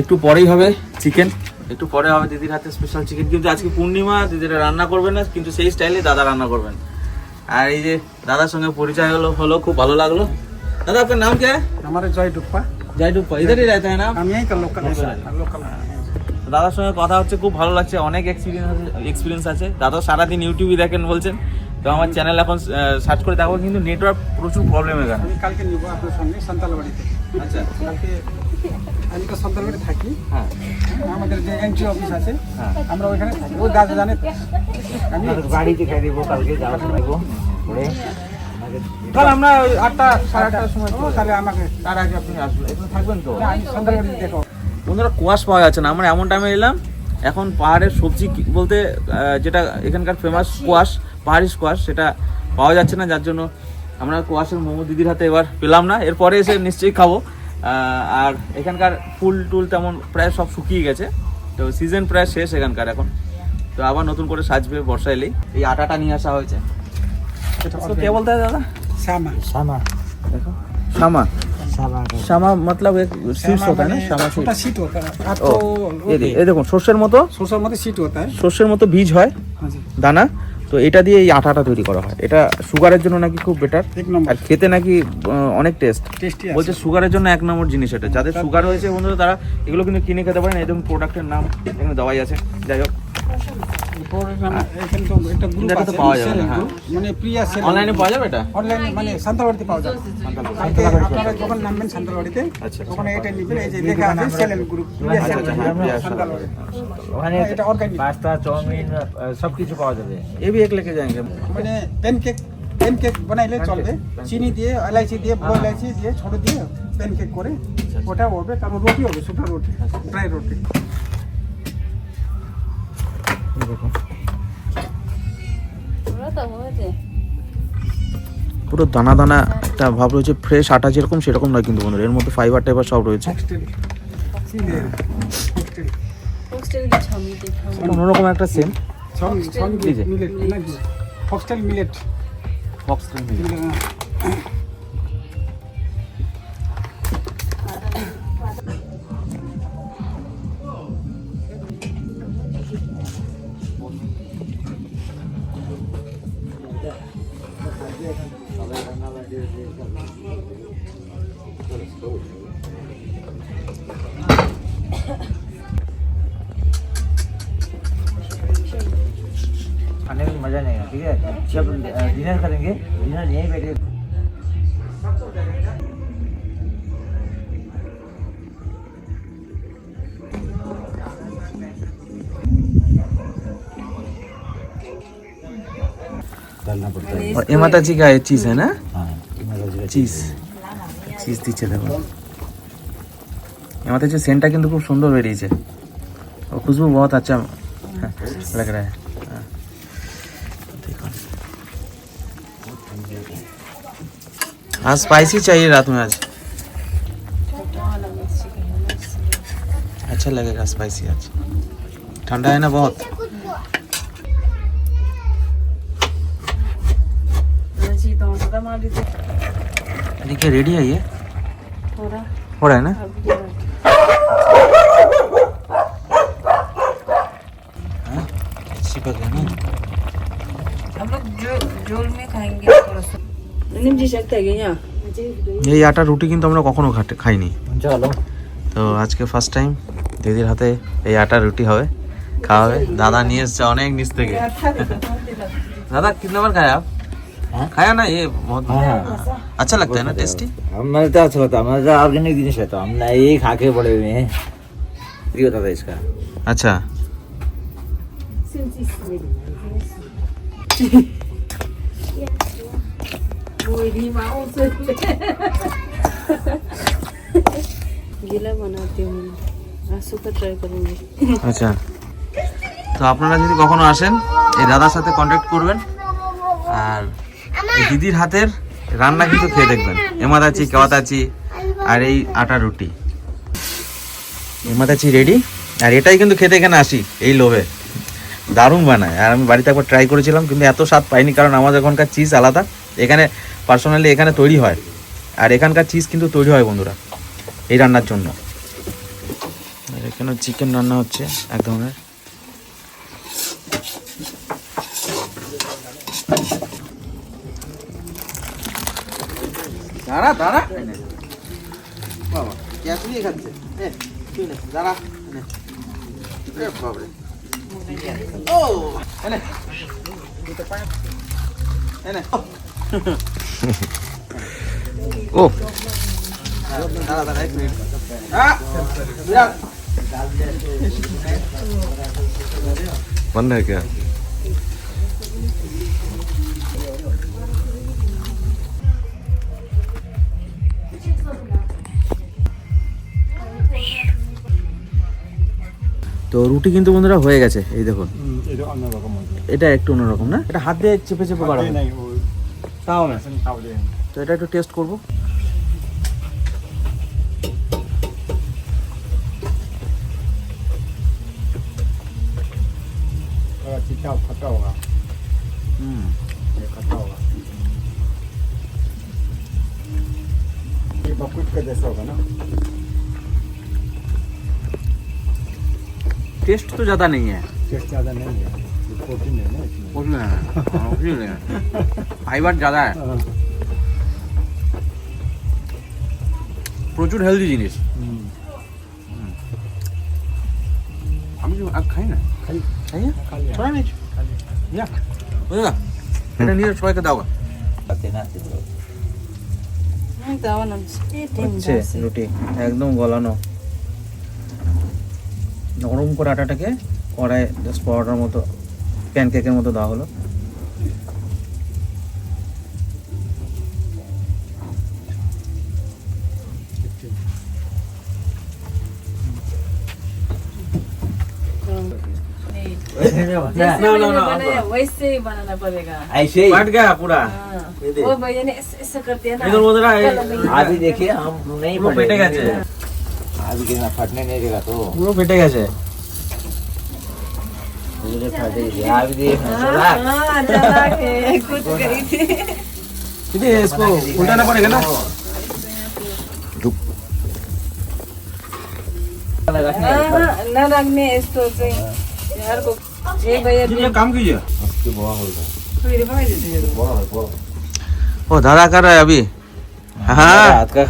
Speaker 1: একটু পরেই হবে চিকেন, একটু পরে হবে দিদির হাতে স্পেশাল চিকেন। কিন্তু আজকে পূর্ণিমা, দিদিরা রান্না করবেন না, কিন্তু সেই স্টাইলে দাদা রান্না করবেন। আর এই যে দাদার সঙ্গে পরিচয় হলো খুব ভালো লাগলো। दादा आपका नाम क्या है?
Speaker 3: हमारे जय डुप्पा,
Speaker 1: जय डुप्पा, इधर ही रहता है ना?
Speaker 3: हम यहीं का लोकल लोकल।
Speaker 1: দাদার সঙ্গে কথা হচ্ছে, খুব ভালো লাগছে, অনেক এক্সপিরিয়েন্স আছে। দাদা সারাদিন ইউটিউবে দেখেন বলছেন, তো আমার চ্যানেল এখন সার্চ করে দেখো, কিন্তু নেটওয়ার্ক প্রচুর প্রবলেম এখানে।
Speaker 3: আমি কালকে নিব আপনার সঙ্গে সান্তালবাড়িতে।
Speaker 1: আচ্ছা
Speaker 3: কালকে আমি তো সান্তালবাড়ি থাকি,
Speaker 1: হ্যাঁ
Speaker 3: আমাদের যে এন্ট্রি অফিস আছে
Speaker 1: হ্যাঁ
Speaker 3: আমরা ওইখানে থাকি। ওই দাদা জানে তো, আমি
Speaker 6: বাড়িতে খাই দিব কালকে যাওয়ার সময় পরে।
Speaker 1: কাল আমরা ওই 8টা 8:30টার সময়
Speaker 3: ও তাহলে আমাকে
Speaker 1: তার আগে আপনি আসবেন, এখানে থাকবেন তো?
Speaker 3: আমি সান্তালবাড়ি দেখো।
Speaker 1: বন্ধুরা কুয়াশ পাওয়া যাচ্ছে না, আমরা এমন টাইমে এলাম এখন পাহাড়ের সবজি বলতে যেটা এখানকার ফেমাস স্কোয়াশ, পাহাড়ি স্কোয়াশ, সেটা পাওয়া যাচ্ছে না, যার জন্য আমরা কুয়াশের মোমো দিদির হাতে এবার পেলাম না। এরপরে এসে নিশ্চয়ই খাবো। আর এখানকার ফুল টুল তেমন প্রায় সব শুকিয়ে গেছে, তো সিজন প্রায় শেষ এখানকার এখন, তো আবার নতুন করে সাজবে বর্ষা এলেই। এই আটাটা নিয়ে আসা হয়েছে। तो क्या बोलता है दादा?
Speaker 3: শ্যামা
Speaker 6: সামা
Speaker 1: देखो शामा,
Speaker 6: সামা
Speaker 1: शामा मतलब एक सीड्स होता है ना, शामा
Speaker 3: छोटा
Speaker 1: सीड्स।
Speaker 3: सीट होता है
Speaker 1: ও
Speaker 3: आपको,
Speaker 1: এই দেখুন সর্ষের মতো,
Speaker 3: सोशल मत सीट होता है।
Speaker 1: সর্ষের মতো বীজ হয়,
Speaker 3: हाँ जी
Speaker 1: দানা, তো এটা দিয়ে এই আটাটা তৈরি করা হয়। এটা সুগারের জন্য নাকি খুব বেটার,
Speaker 3: এক নম্বর
Speaker 1: আর খেতে নাকি অনেক টেস্ট।
Speaker 3: টেস্টি
Speaker 1: বলছে
Speaker 3: আছে।
Speaker 1: সুগারের জন্য 1 নম্বর জিনিস এটা। যাদের সুগার হয়েছে বন্ধুরা তারা এগুলো কিন্তু কিনে খেতে পারেন। এই দেখুন প্রোডাক্টের নাম এখানে দেওয়াই আছে। যাই হোক
Speaker 3: এখানে তো একটা গ্রুপ
Speaker 1: এটা তো
Speaker 3: আছে,
Speaker 1: পাওয়া যাবে না,
Speaker 3: সেল
Speaker 1: হ্যাঁ।
Speaker 3: গ্রুপ, মানে প্রিয়া সেল
Speaker 1: অনলাইনে পাওয়া যাবে এটা?
Speaker 3: অনলাইনে মানে সান্তালবাড়িতে পাওয়া যাবে। কালকে আপনারা যখন নামবেন সান্তালবাড়িতে,
Speaker 1: আচ্ছা,
Speaker 3: ওখানে এটা নিবেন, এই যে লেখা আছে সেল গ্রুপ, প্রিয়া সেল
Speaker 1: আচ্ছা, হ্যাঁ, প্রিয়া সেল।
Speaker 3: সান্তালবাড়ি।
Speaker 6: ওখানে
Speaker 3: এটা অর্গানিক,
Speaker 6: পাস্তা, চাউমিন সব কিছু পাওয়া যাবে।
Speaker 1: ये भी एक लेके जाएंगे।
Speaker 3: মানে প্যানকেক বানাইলে চলবে, চিনি দিয়ে, এলাইচি দিয়ে, বড় এলাইচি দিয়ে, ছোট দিয়ে প্যানকেক করে ওটা হবে। তারপর রুটি হবে, শুকনো রুটি, ড্রাই রুটি।
Speaker 1: পুরো দানা দানা একটা ভাব রয়েছে, ফ্রেশ আটা যেরকম সেরকম নয় কিন্তু বন্ধুরা, এর মধ্যে ফাইবার টাইবার সব রয়েছে। অন্যরকম একটা সেন্ট।
Speaker 3: মিলেট নাকি ফক্সটেল মিলেট,
Speaker 6: खाने में मजा नहीं आएगा, ठीक है। जब डिनर करेंगे, डिनर यहीं बैठे
Speaker 1: और ये माता जी का ये चीज है ना,
Speaker 6: हाँ
Speaker 1: চিজ চিজ দিচ্ছে দেখো। ये माता जी सेंटा কিন্তু খুব সুন্দর বেরিয়েছে, और खुशबू बहुत अच्छा लग रहा है। हाँ। देखो हाँ स्पाइसी चाहिए रात में आज, अच्छा लगेगा स्पाइसी आज, ठंडा है ना बहुत। अरे क्या रेडी है ये, हो रहा है ना। हाँ, चिपक गया ना।
Speaker 5: हम लोग झोल में खाएंगे थोड़ा सा। निम जी सकता है क्या?
Speaker 1: এই আটা রুটি কিন্তু আমরা কখনো খাইনি,
Speaker 6: चलो
Speaker 1: তো আজকে ফার্স্ট টাইম দিদির হাতে এই আটা রুটি হবে, খাওয়া হবে। দাদা নিয়ে এসছে অনেক নিচ থেকে। दादा कितना बार खाया आप?
Speaker 6: हाँ?
Speaker 1: खाया ना ये बहुत
Speaker 6: हाँ।
Speaker 1: अच्छा लगता है ना, टेस्टी।
Speaker 6: हमारे तो अच्छा होता है, हमारे तो ऑर्गेनिक जिनिस है, तो हमने ये खा के बड़े हुए हैं, ये होता था इसका।
Speaker 1: अच्छा
Speaker 5: गीला बनाती हूँ, आंसू का ट्राई करूँगी।
Speaker 1: আচ্ছা, তো আপনারা যদি কখনো আসেন এই দাদার সাথে কন্ট্যাক্ট করবেন, আর এই দিদির হাতের রান্না কিন্তু খেয়ে দেখবেন। এমাদাচি কেওয়াতাচি আর এই আটা রুটি, এমাদাচি রেডি। আর এটাই কিন্তু খেতে এখানে আসি এই লোভে, দারুণ বানায়। আর আমি বাড়িতে একবার ট্রাই করেছিলাম কিন্তু এত স্বাদ পাইনি, কারণ আমাদের এখানকার চিজ আলাদা, এখানে পার্সোনালি এখানে তৈরি হয়, আর এখানকার চিজ কিন্তু তৈরি হয় বন্ধুরা এই রান্নার জন্য। আর এখানে চিকেন রান্না হচ্ছে এক ধরনের। দাঁড়া দাঁড়া বাবা, গ্যাস নিয়ে খাচ্ছে। তুই না দাঁড়া, বাবরে ও এনে এনে ও দাঁড়া দাঁড়া এক মিনিট। बंद है क्या? তো রুটি কিন্তু বন্ধুরা হয়ে গেছে, এই দেখুন এটা একটু অন্যরকম না, এটা হাত দিয়ে চেপে চেপে বাড়াবো, তো এটা একটু টেস্ট করবো। टेस्ट तो ज्यादा नहीं है, फाइबर ज्यादा है, প্রচুর হেলদি জিনিস। আমি খাই না, খাই না ছড়া নিচ্ছি, বুঝলা এটা নিয়ে সবাইকে দাও। হচ্ছে রুটি একদম গলানো, নরম করে আটাটাকে কড়াই জাস্ট পরোটার মতো প্যানকেকের মতো দেওয়া হলো।
Speaker 5: वैसे ही बनाना पड़ेगा।
Speaker 6: ऐसे ही
Speaker 1: फट गया पूरा,
Speaker 5: वो भैया ने ऐसा करते हैं ना,
Speaker 1: इधर बोल रहा है
Speaker 6: अभी देखिए हम नहीं
Speaker 1: পুরো ফেটে গেছে,
Speaker 6: अभी कितना फटने नहीं देगा तो
Speaker 1: পুরো ফেটে গেছে।
Speaker 6: पूरे फटेगी अभी देखना चला।
Speaker 5: हाँ चला के कुछ करी थी।
Speaker 1: दीदी इसको उल्टाना पड़ेगा ना,
Speaker 5: ना रखने इसको से यार को ये भैया
Speaker 1: ये काम कीजिए।
Speaker 6: उसके बहुत होगा
Speaker 5: फिर भाई दे
Speaker 1: ओ दादा कर रहा है अभी। हाँ
Speaker 6: रात का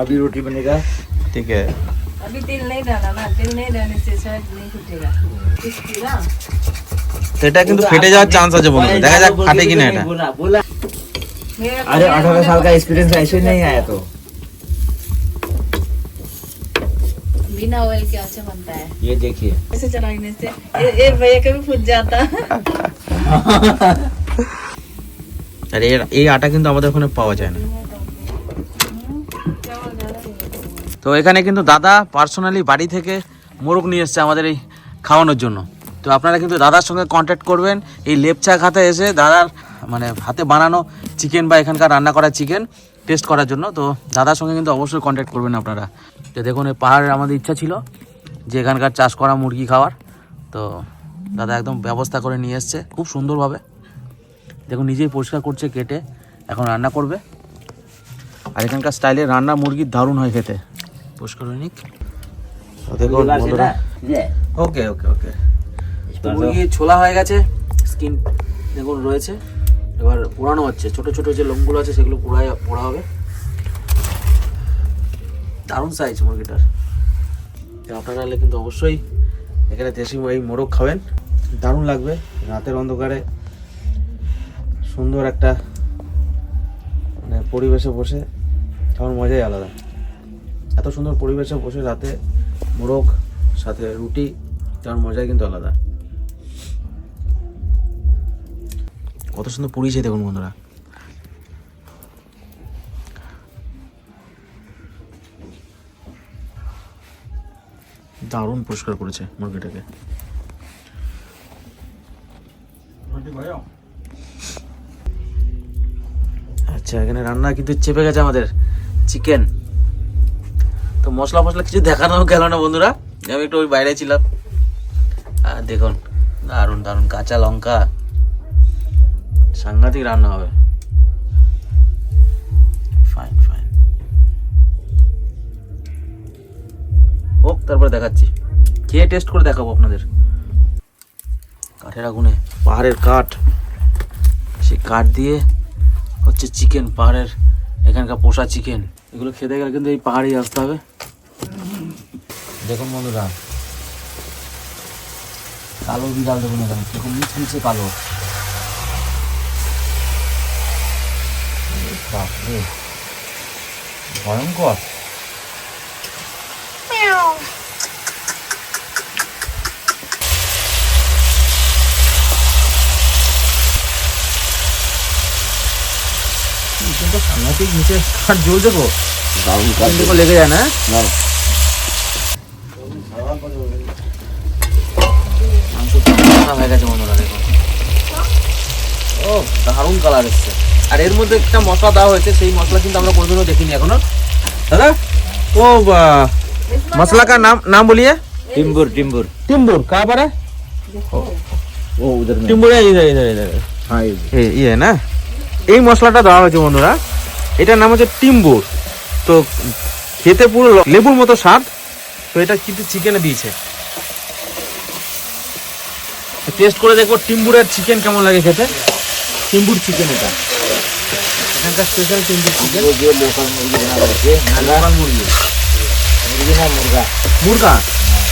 Speaker 6: अभी रोटी बनेगा।
Speaker 1: ठीक है,
Speaker 5: अभी तेल नहीं डाला ना, तेल नहीं डालने से शायद नहीं फूटेगा इसकी ना।
Speaker 1: তো এটা কিন্তু ফেটে যাওয়ার চান্স আছে বন্ধু, দেখা যাক ফাটে কিনা এটা।
Speaker 6: बोला बोला
Speaker 5: मेरा
Speaker 6: अरे 18 साल का एक्सपीरियंस ऐसे नहीं आया तो
Speaker 5: बिना ऑयल के अच्छा बनता है।
Speaker 6: ये देखिए
Speaker 5: ऐसे चलाने से ये भैया कभी फूट जाता।
Speaker 1: আর এই আটা কিন্তু আমাদের ওখানে পাওয়া যায় না। তো এখানে কিন্তু দাদা পার্সোনালি বাড়ি থেকে মোরগ নিয়ে এসছে আমাদের এই খাওয়ানোর জন্য। তো আপনারা কিন্তু দাদার সঙ্গে কন্ট্যাক্ট করবেন এই লেপচা খাতে এসে দাদার মানে হাতে বানানো চিকেন বা এখানকার রান্না করা চিকেন টেস্ট করার জন্য। তো দাদার সঙ্গে কিন্তু অবশ্যই কন্ট্যাক্ট করবেন আপনারা। তো দেখুন এই পাহাড়ের আমাদের ইচ্ছা ছিল যে এখানকার চাষ করা মুরগি খাওয়ার, তো দাদা একদম ব্যবস্থা করে নিয়ে এসছে খুব সুন্দরভাবে। দেখুন নিজেই পরিষ্কার করছে কেটে, এখন রান্না করবে। আর এখানকার স্টাইলে রান্না মুরগির দারুণ হয় খেতে। পরিষ্কার হয়ে নিক। দেখুন ওকে ওকে ওকে মুরগি ছোলা হয়ে গেছে, স্কিন দেখুন রয়েছে, এবার পোড়ানো হচ্ছে। ছোট ছোট যে লোমগুলো আছে সেগুলো পোড়া হবে। দারুণ সাইজ মুরগিটার। আপনারা এলে কিন্তু অবশ্যই এখানে দেশি এই মোরগ খাবেন, দারুণ লাগবে। রাতের অন্ধকারে সুন্দর একটা মানে পরিবেশে বসে খাওয়ার মজাই আলাদা। এত সুন্দর পরিবেশে বসে রাতে মোরগ সাথে রুটি তার মজাই কিন্তু আলাদা। কত সুন্দর পুড়িয়েছে দেখুন বন্ধুরা। দারুণ পরিষ্কার করেছে মুরগিটাকে। আচ্ছা এখানে রান্না কিন্তু চেপে গেছে আমাদের চিকেন। তো মশলা ফসলা কিছু দেখানো গেল না বন্ধুরা, আমি একটু ওই বাইরে ছিলাম। আর দেখুন দারুণ দারুণ কাঁচা লঙ্কা, সাংঘাতিক রান্না হবে। ফাইন ফাইন হোক, তারপরে দেখাচ্ছি, খেয়ে টেস্ট করে দেখাবো আপনাদের। কাঠের আগুনে পাহাড়ের কাঠ, সেই কাঠ দিয়ে হচ্ছে চিকেন, পাহাড়ের এখানকার পোষা চিকেন। এগুলো খেতে গেলে কিন্তু এই পাহাড়েই আসতে হবে। দেখুন বন্ধুরা কালো বিড়াল দেখুন এখানে কিরকম মিচমিচে কালো। বাপরে ভয়ঙ্কর। কিন্তু সাংঘাতিক নিচে কাঠ জ্বলছে গো,
Speaker 4: দারুণ কাজ
Speaker 1: কিন্তু লেগে যায় না?
Speaker 4: না
Speaker 1: মাংস রান্না হয়ে গেছে বন্ধুরা দেখুন। ও দারুণ কালার এসছে। আর এর মধ্যে একটা মশলা দেওয়া হয়েছে, সেই মশলা কিন্তু আমরা কোনোদিনও দেখিনি এখনো। দাদা ও मसला का नाम बोलिए।
Speaker 6: टिम्बुर टिम्बुर
Speaker 1: टिम्बुर कहाँ पर है?
Speaker 6: वो उधर में
Speaker 1: टिम्बुर है इधर इधर इधर।
Speaker 6: हाँ
Speaker 1: ये है ना, এই মশলাটা দেওয়া হয়েছে বন্ধুরা। এটার নাম হচ্ছে টিম্বুর। তো খেতে পুরো লেবুর মতো স্বাদ। তো এটা কিন্তু চিকেনে দিয়েছে, টেস্ট করে দেখবো টিম্বুরের চিকেন কেমন লাগে খেতে। টিম্বুর চিকেন এটা এখানকার স্পেশাল টিম্বুর চিকেন।
Speaker 6: वो जो लोकल मुर्गी बना रखे
Speaker 1: লোকাল মুরগি,
Speaker 6: मुर्गी ना मुर्गा
Speaker 1: মুরগা,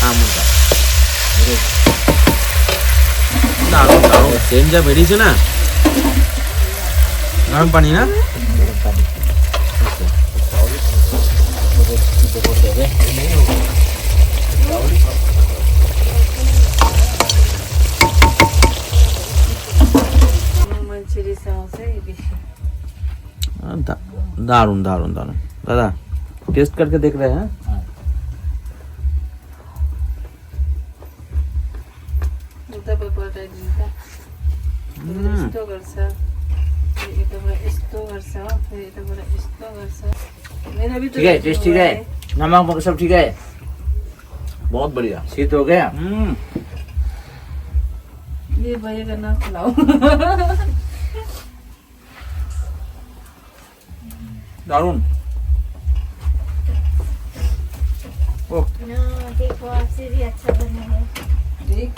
Speaker 1: হ্যাঁ মুরগা। দারুণ দারুণ ট্রেন যা বেরিয়েছে না, গরম পানি না। दारुण दारुण दारुण दादा टेस्ट करके देख रहे हैं।
Speaker 6: ठीक है टेस्ट ठीक है नमक वमक सब ठीक है बहुत बढ़िया शीत हो गया
Speaker 5: ये भैया का ना खिलाओ।
Speaker 1: दारुण।
Speaker 7: देखो आपसे भी अच्छा बना है। देख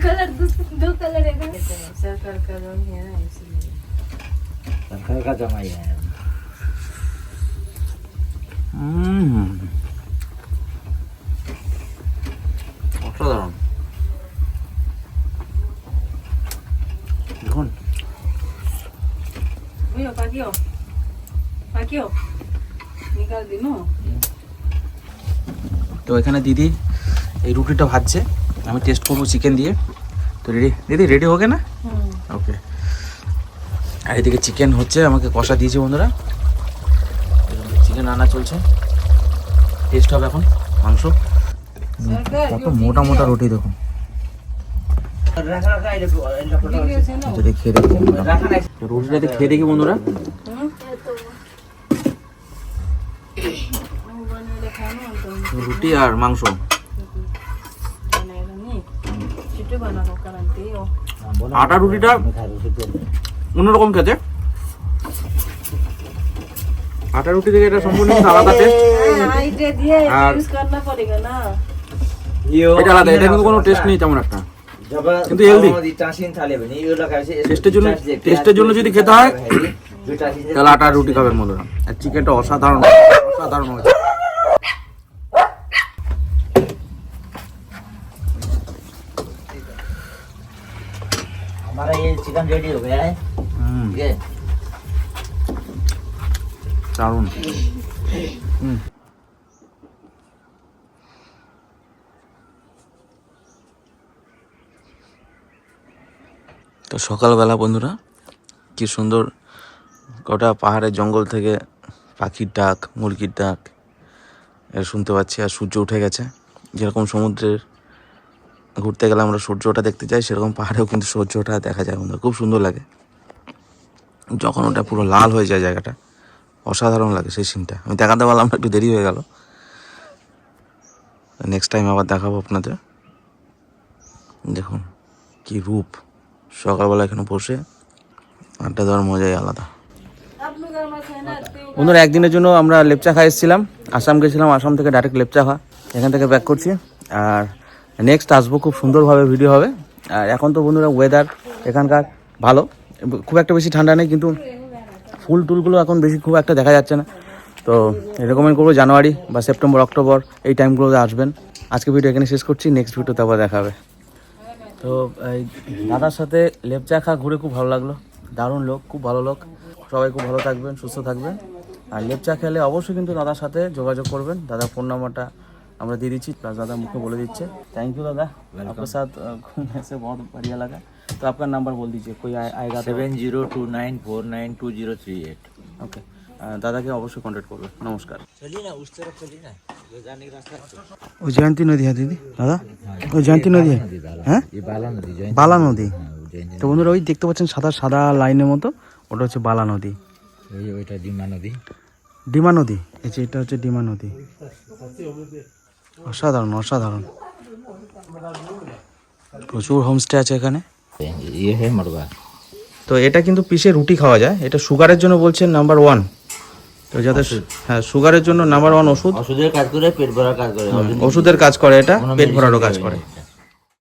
Speaker 7: कलर दो कलर है ना, सर्कल का रंग है ना इसलिए।
Speaker 6: शंकर का जमाई है
Speaker 1: অসাধারণ। দেখুন
Speaker 5: भैया पाकियो पाकियो निकाल दी नो।
Speaker 1: তো এখানে দিদি এই রুটিটা ভাজছে, আমি টেস্ট করবো চিকেন দিয়ে। তো রেডি দিদি, রেডি हो गए ना? ओके আর এদিকে চিকেন হচ্ছে, আমাকে কষা দিয়েছে বন্ধুরা, চিকেন রান্না চলছে, টেস্ট হবে এখন মাংস। কত মোটা মোটা রুটি দেখুন, খেয়ে দেখি রুটিটাতে খেয়ে দেখি বন্ধুরা। রুটি আর মাংস আটা রুটিটা অন্যরকম খেতে, আটা রুটি থেকে এটা সম্পূর্ণ আলাদা টেস্ট, আর এটা আলাদা, এটা কিন্তু কোনো টেস্ট নেই তেমন একটা, কিন্তু হেলদি। টেস্টের জন্য যদি খেতে হয় তাহলে আটা রুটি খাবেন বন্ধুরা। আর চিকেনটা অসাধারণ অসাধারণ হয়েছে।
Speaker 6: हमारा ये चिकन रेडी हो गया है। ठीक है,
Speaker 1: দারুণ। তো সকালবেলা বন্ধুরা কি সুন্দর গোটা পাহাড়ের জঙ্গল থেকে পাখির ডাক, মুরগির ডাক এর শুনতে পাচ্ছি। আর সূর্য উঠে গেছে, যেরকম সমুদ্রের ঘুরতে গেলে আমরা সূর্যটা দেখতে যাই, সেরকম পাহাড়েও কিন্তু সূর্যটা দেখা যায় বন্ধুরা, খুব সুন্দর লাগে। যখন ওটা পুরো লাল হয়ে যায় জায়গাটা, অসাধারণ লাগে সেই সিনটা। আমি দেখাতে পারলাম না, একটু দেরি হয়ে গেল, নেক্সট টাইম আবার দেখাবো আপনাদের। দেখুন কি রূপ, সকালবেলা এখানে বসে আড্ডা দেওয়ার মজাই আলাদা। বন্ধুরা একদিনের জন্য আমরা লেপচা খাই এসেছিলাম, আসাম গেছিলাম, আসাম থেকে ডাইরেক্ট লেপচা খা, এখান থেকে ব্যাক করছি। আর নেক্সট আসবো, খুব সুন্দরভাবে ভিডিও হবে। আর এখন তো বন্ধুরা ওয়েদার এখানকার ভালো, খুব একটা বেশি ঠান্ডা নেই, কিন্তু ফুল টুলগুলো এখন বেশি খুব একটা দেখা যাচ্ছে না। তো রেকমেন্ড করবো জানুয়ারি বা সেপ্টেম্বর অক্টোবর এই টাইমগুলোতে আসবেন। আজকে ভিডিও এখানে শেষ করছি, নেক্সট ভিডিওতে আবার দেখা হবে। তো এই দাদার সাথে লেপচা খা ঘুরে খুব ভালো লাগলো, দারুণ লোক, খুব ভালো লোক। সবাই খুব ভালো থাকবেন, সুস্থ থাকবেন। আর লেপচা খেলে অবশ্যই কিন্তু দাদার সাথে যোগাযোগ করবেন, দাদার ফোন নাম্বারটা আমরা দিয়ে দিচ্ছি, প্লাস दादा मुझको बोले दीजिए। थैंक यू दादा, आपके साथ घूमने से बहुत बढ़िया लगा। तो आपका नंबर बोल दीजिए, कोई आएगा तो।
Speaker 6: 7029492038।
Speaker 1: ओके, दादा के अवश्य कॉन्टैक्ट করবে। নমস্কার।
Speaker 6: चलिए ना, उस तरफ चलिए ना, जो जाने का रास्ता है।
Speaker 1: ও জয়ন্তী নদী है दीदी, दादा ও জয়ন্তী নদী হ্যাঁ,
Speaker 6: ये बाला नदी जो है,
Speaker 1: বালা নদী।
Speaker 6: जयंती
Speaker 1: তো বন্ধুরা ওই দেখতে পাচ্ছেন সাদা সাদা লাইনের মতো, ওটা হচ্ছে বালা নদী,
Speaker 6: ওইটা ডিমা নদী।
Speaker 1: ডিমা নদী। এই যে এটা হচ্ছে ডিমা নদী, অসাধারণ অসাধারণ। প্রচুর হোমস্টে আছে এখানে।
Speaker 6: ये है मड़वा।
Speaker 1: তো এটা কিন্তু পিষে রুটি খাওয়া যায়, এটা সুগারের জন্য বলছেন নাম্বার 1। তো যাদের হ্যাঁ সুগারের জন্য নাম্বার 1 ওষুধ,
Speaker 6: ওষুধের কাজ করে, পেট ভরার কাজ করে,
Speaker 1: ওষুধের কাজ করে, এটা পেট ভরারও কাজ করে।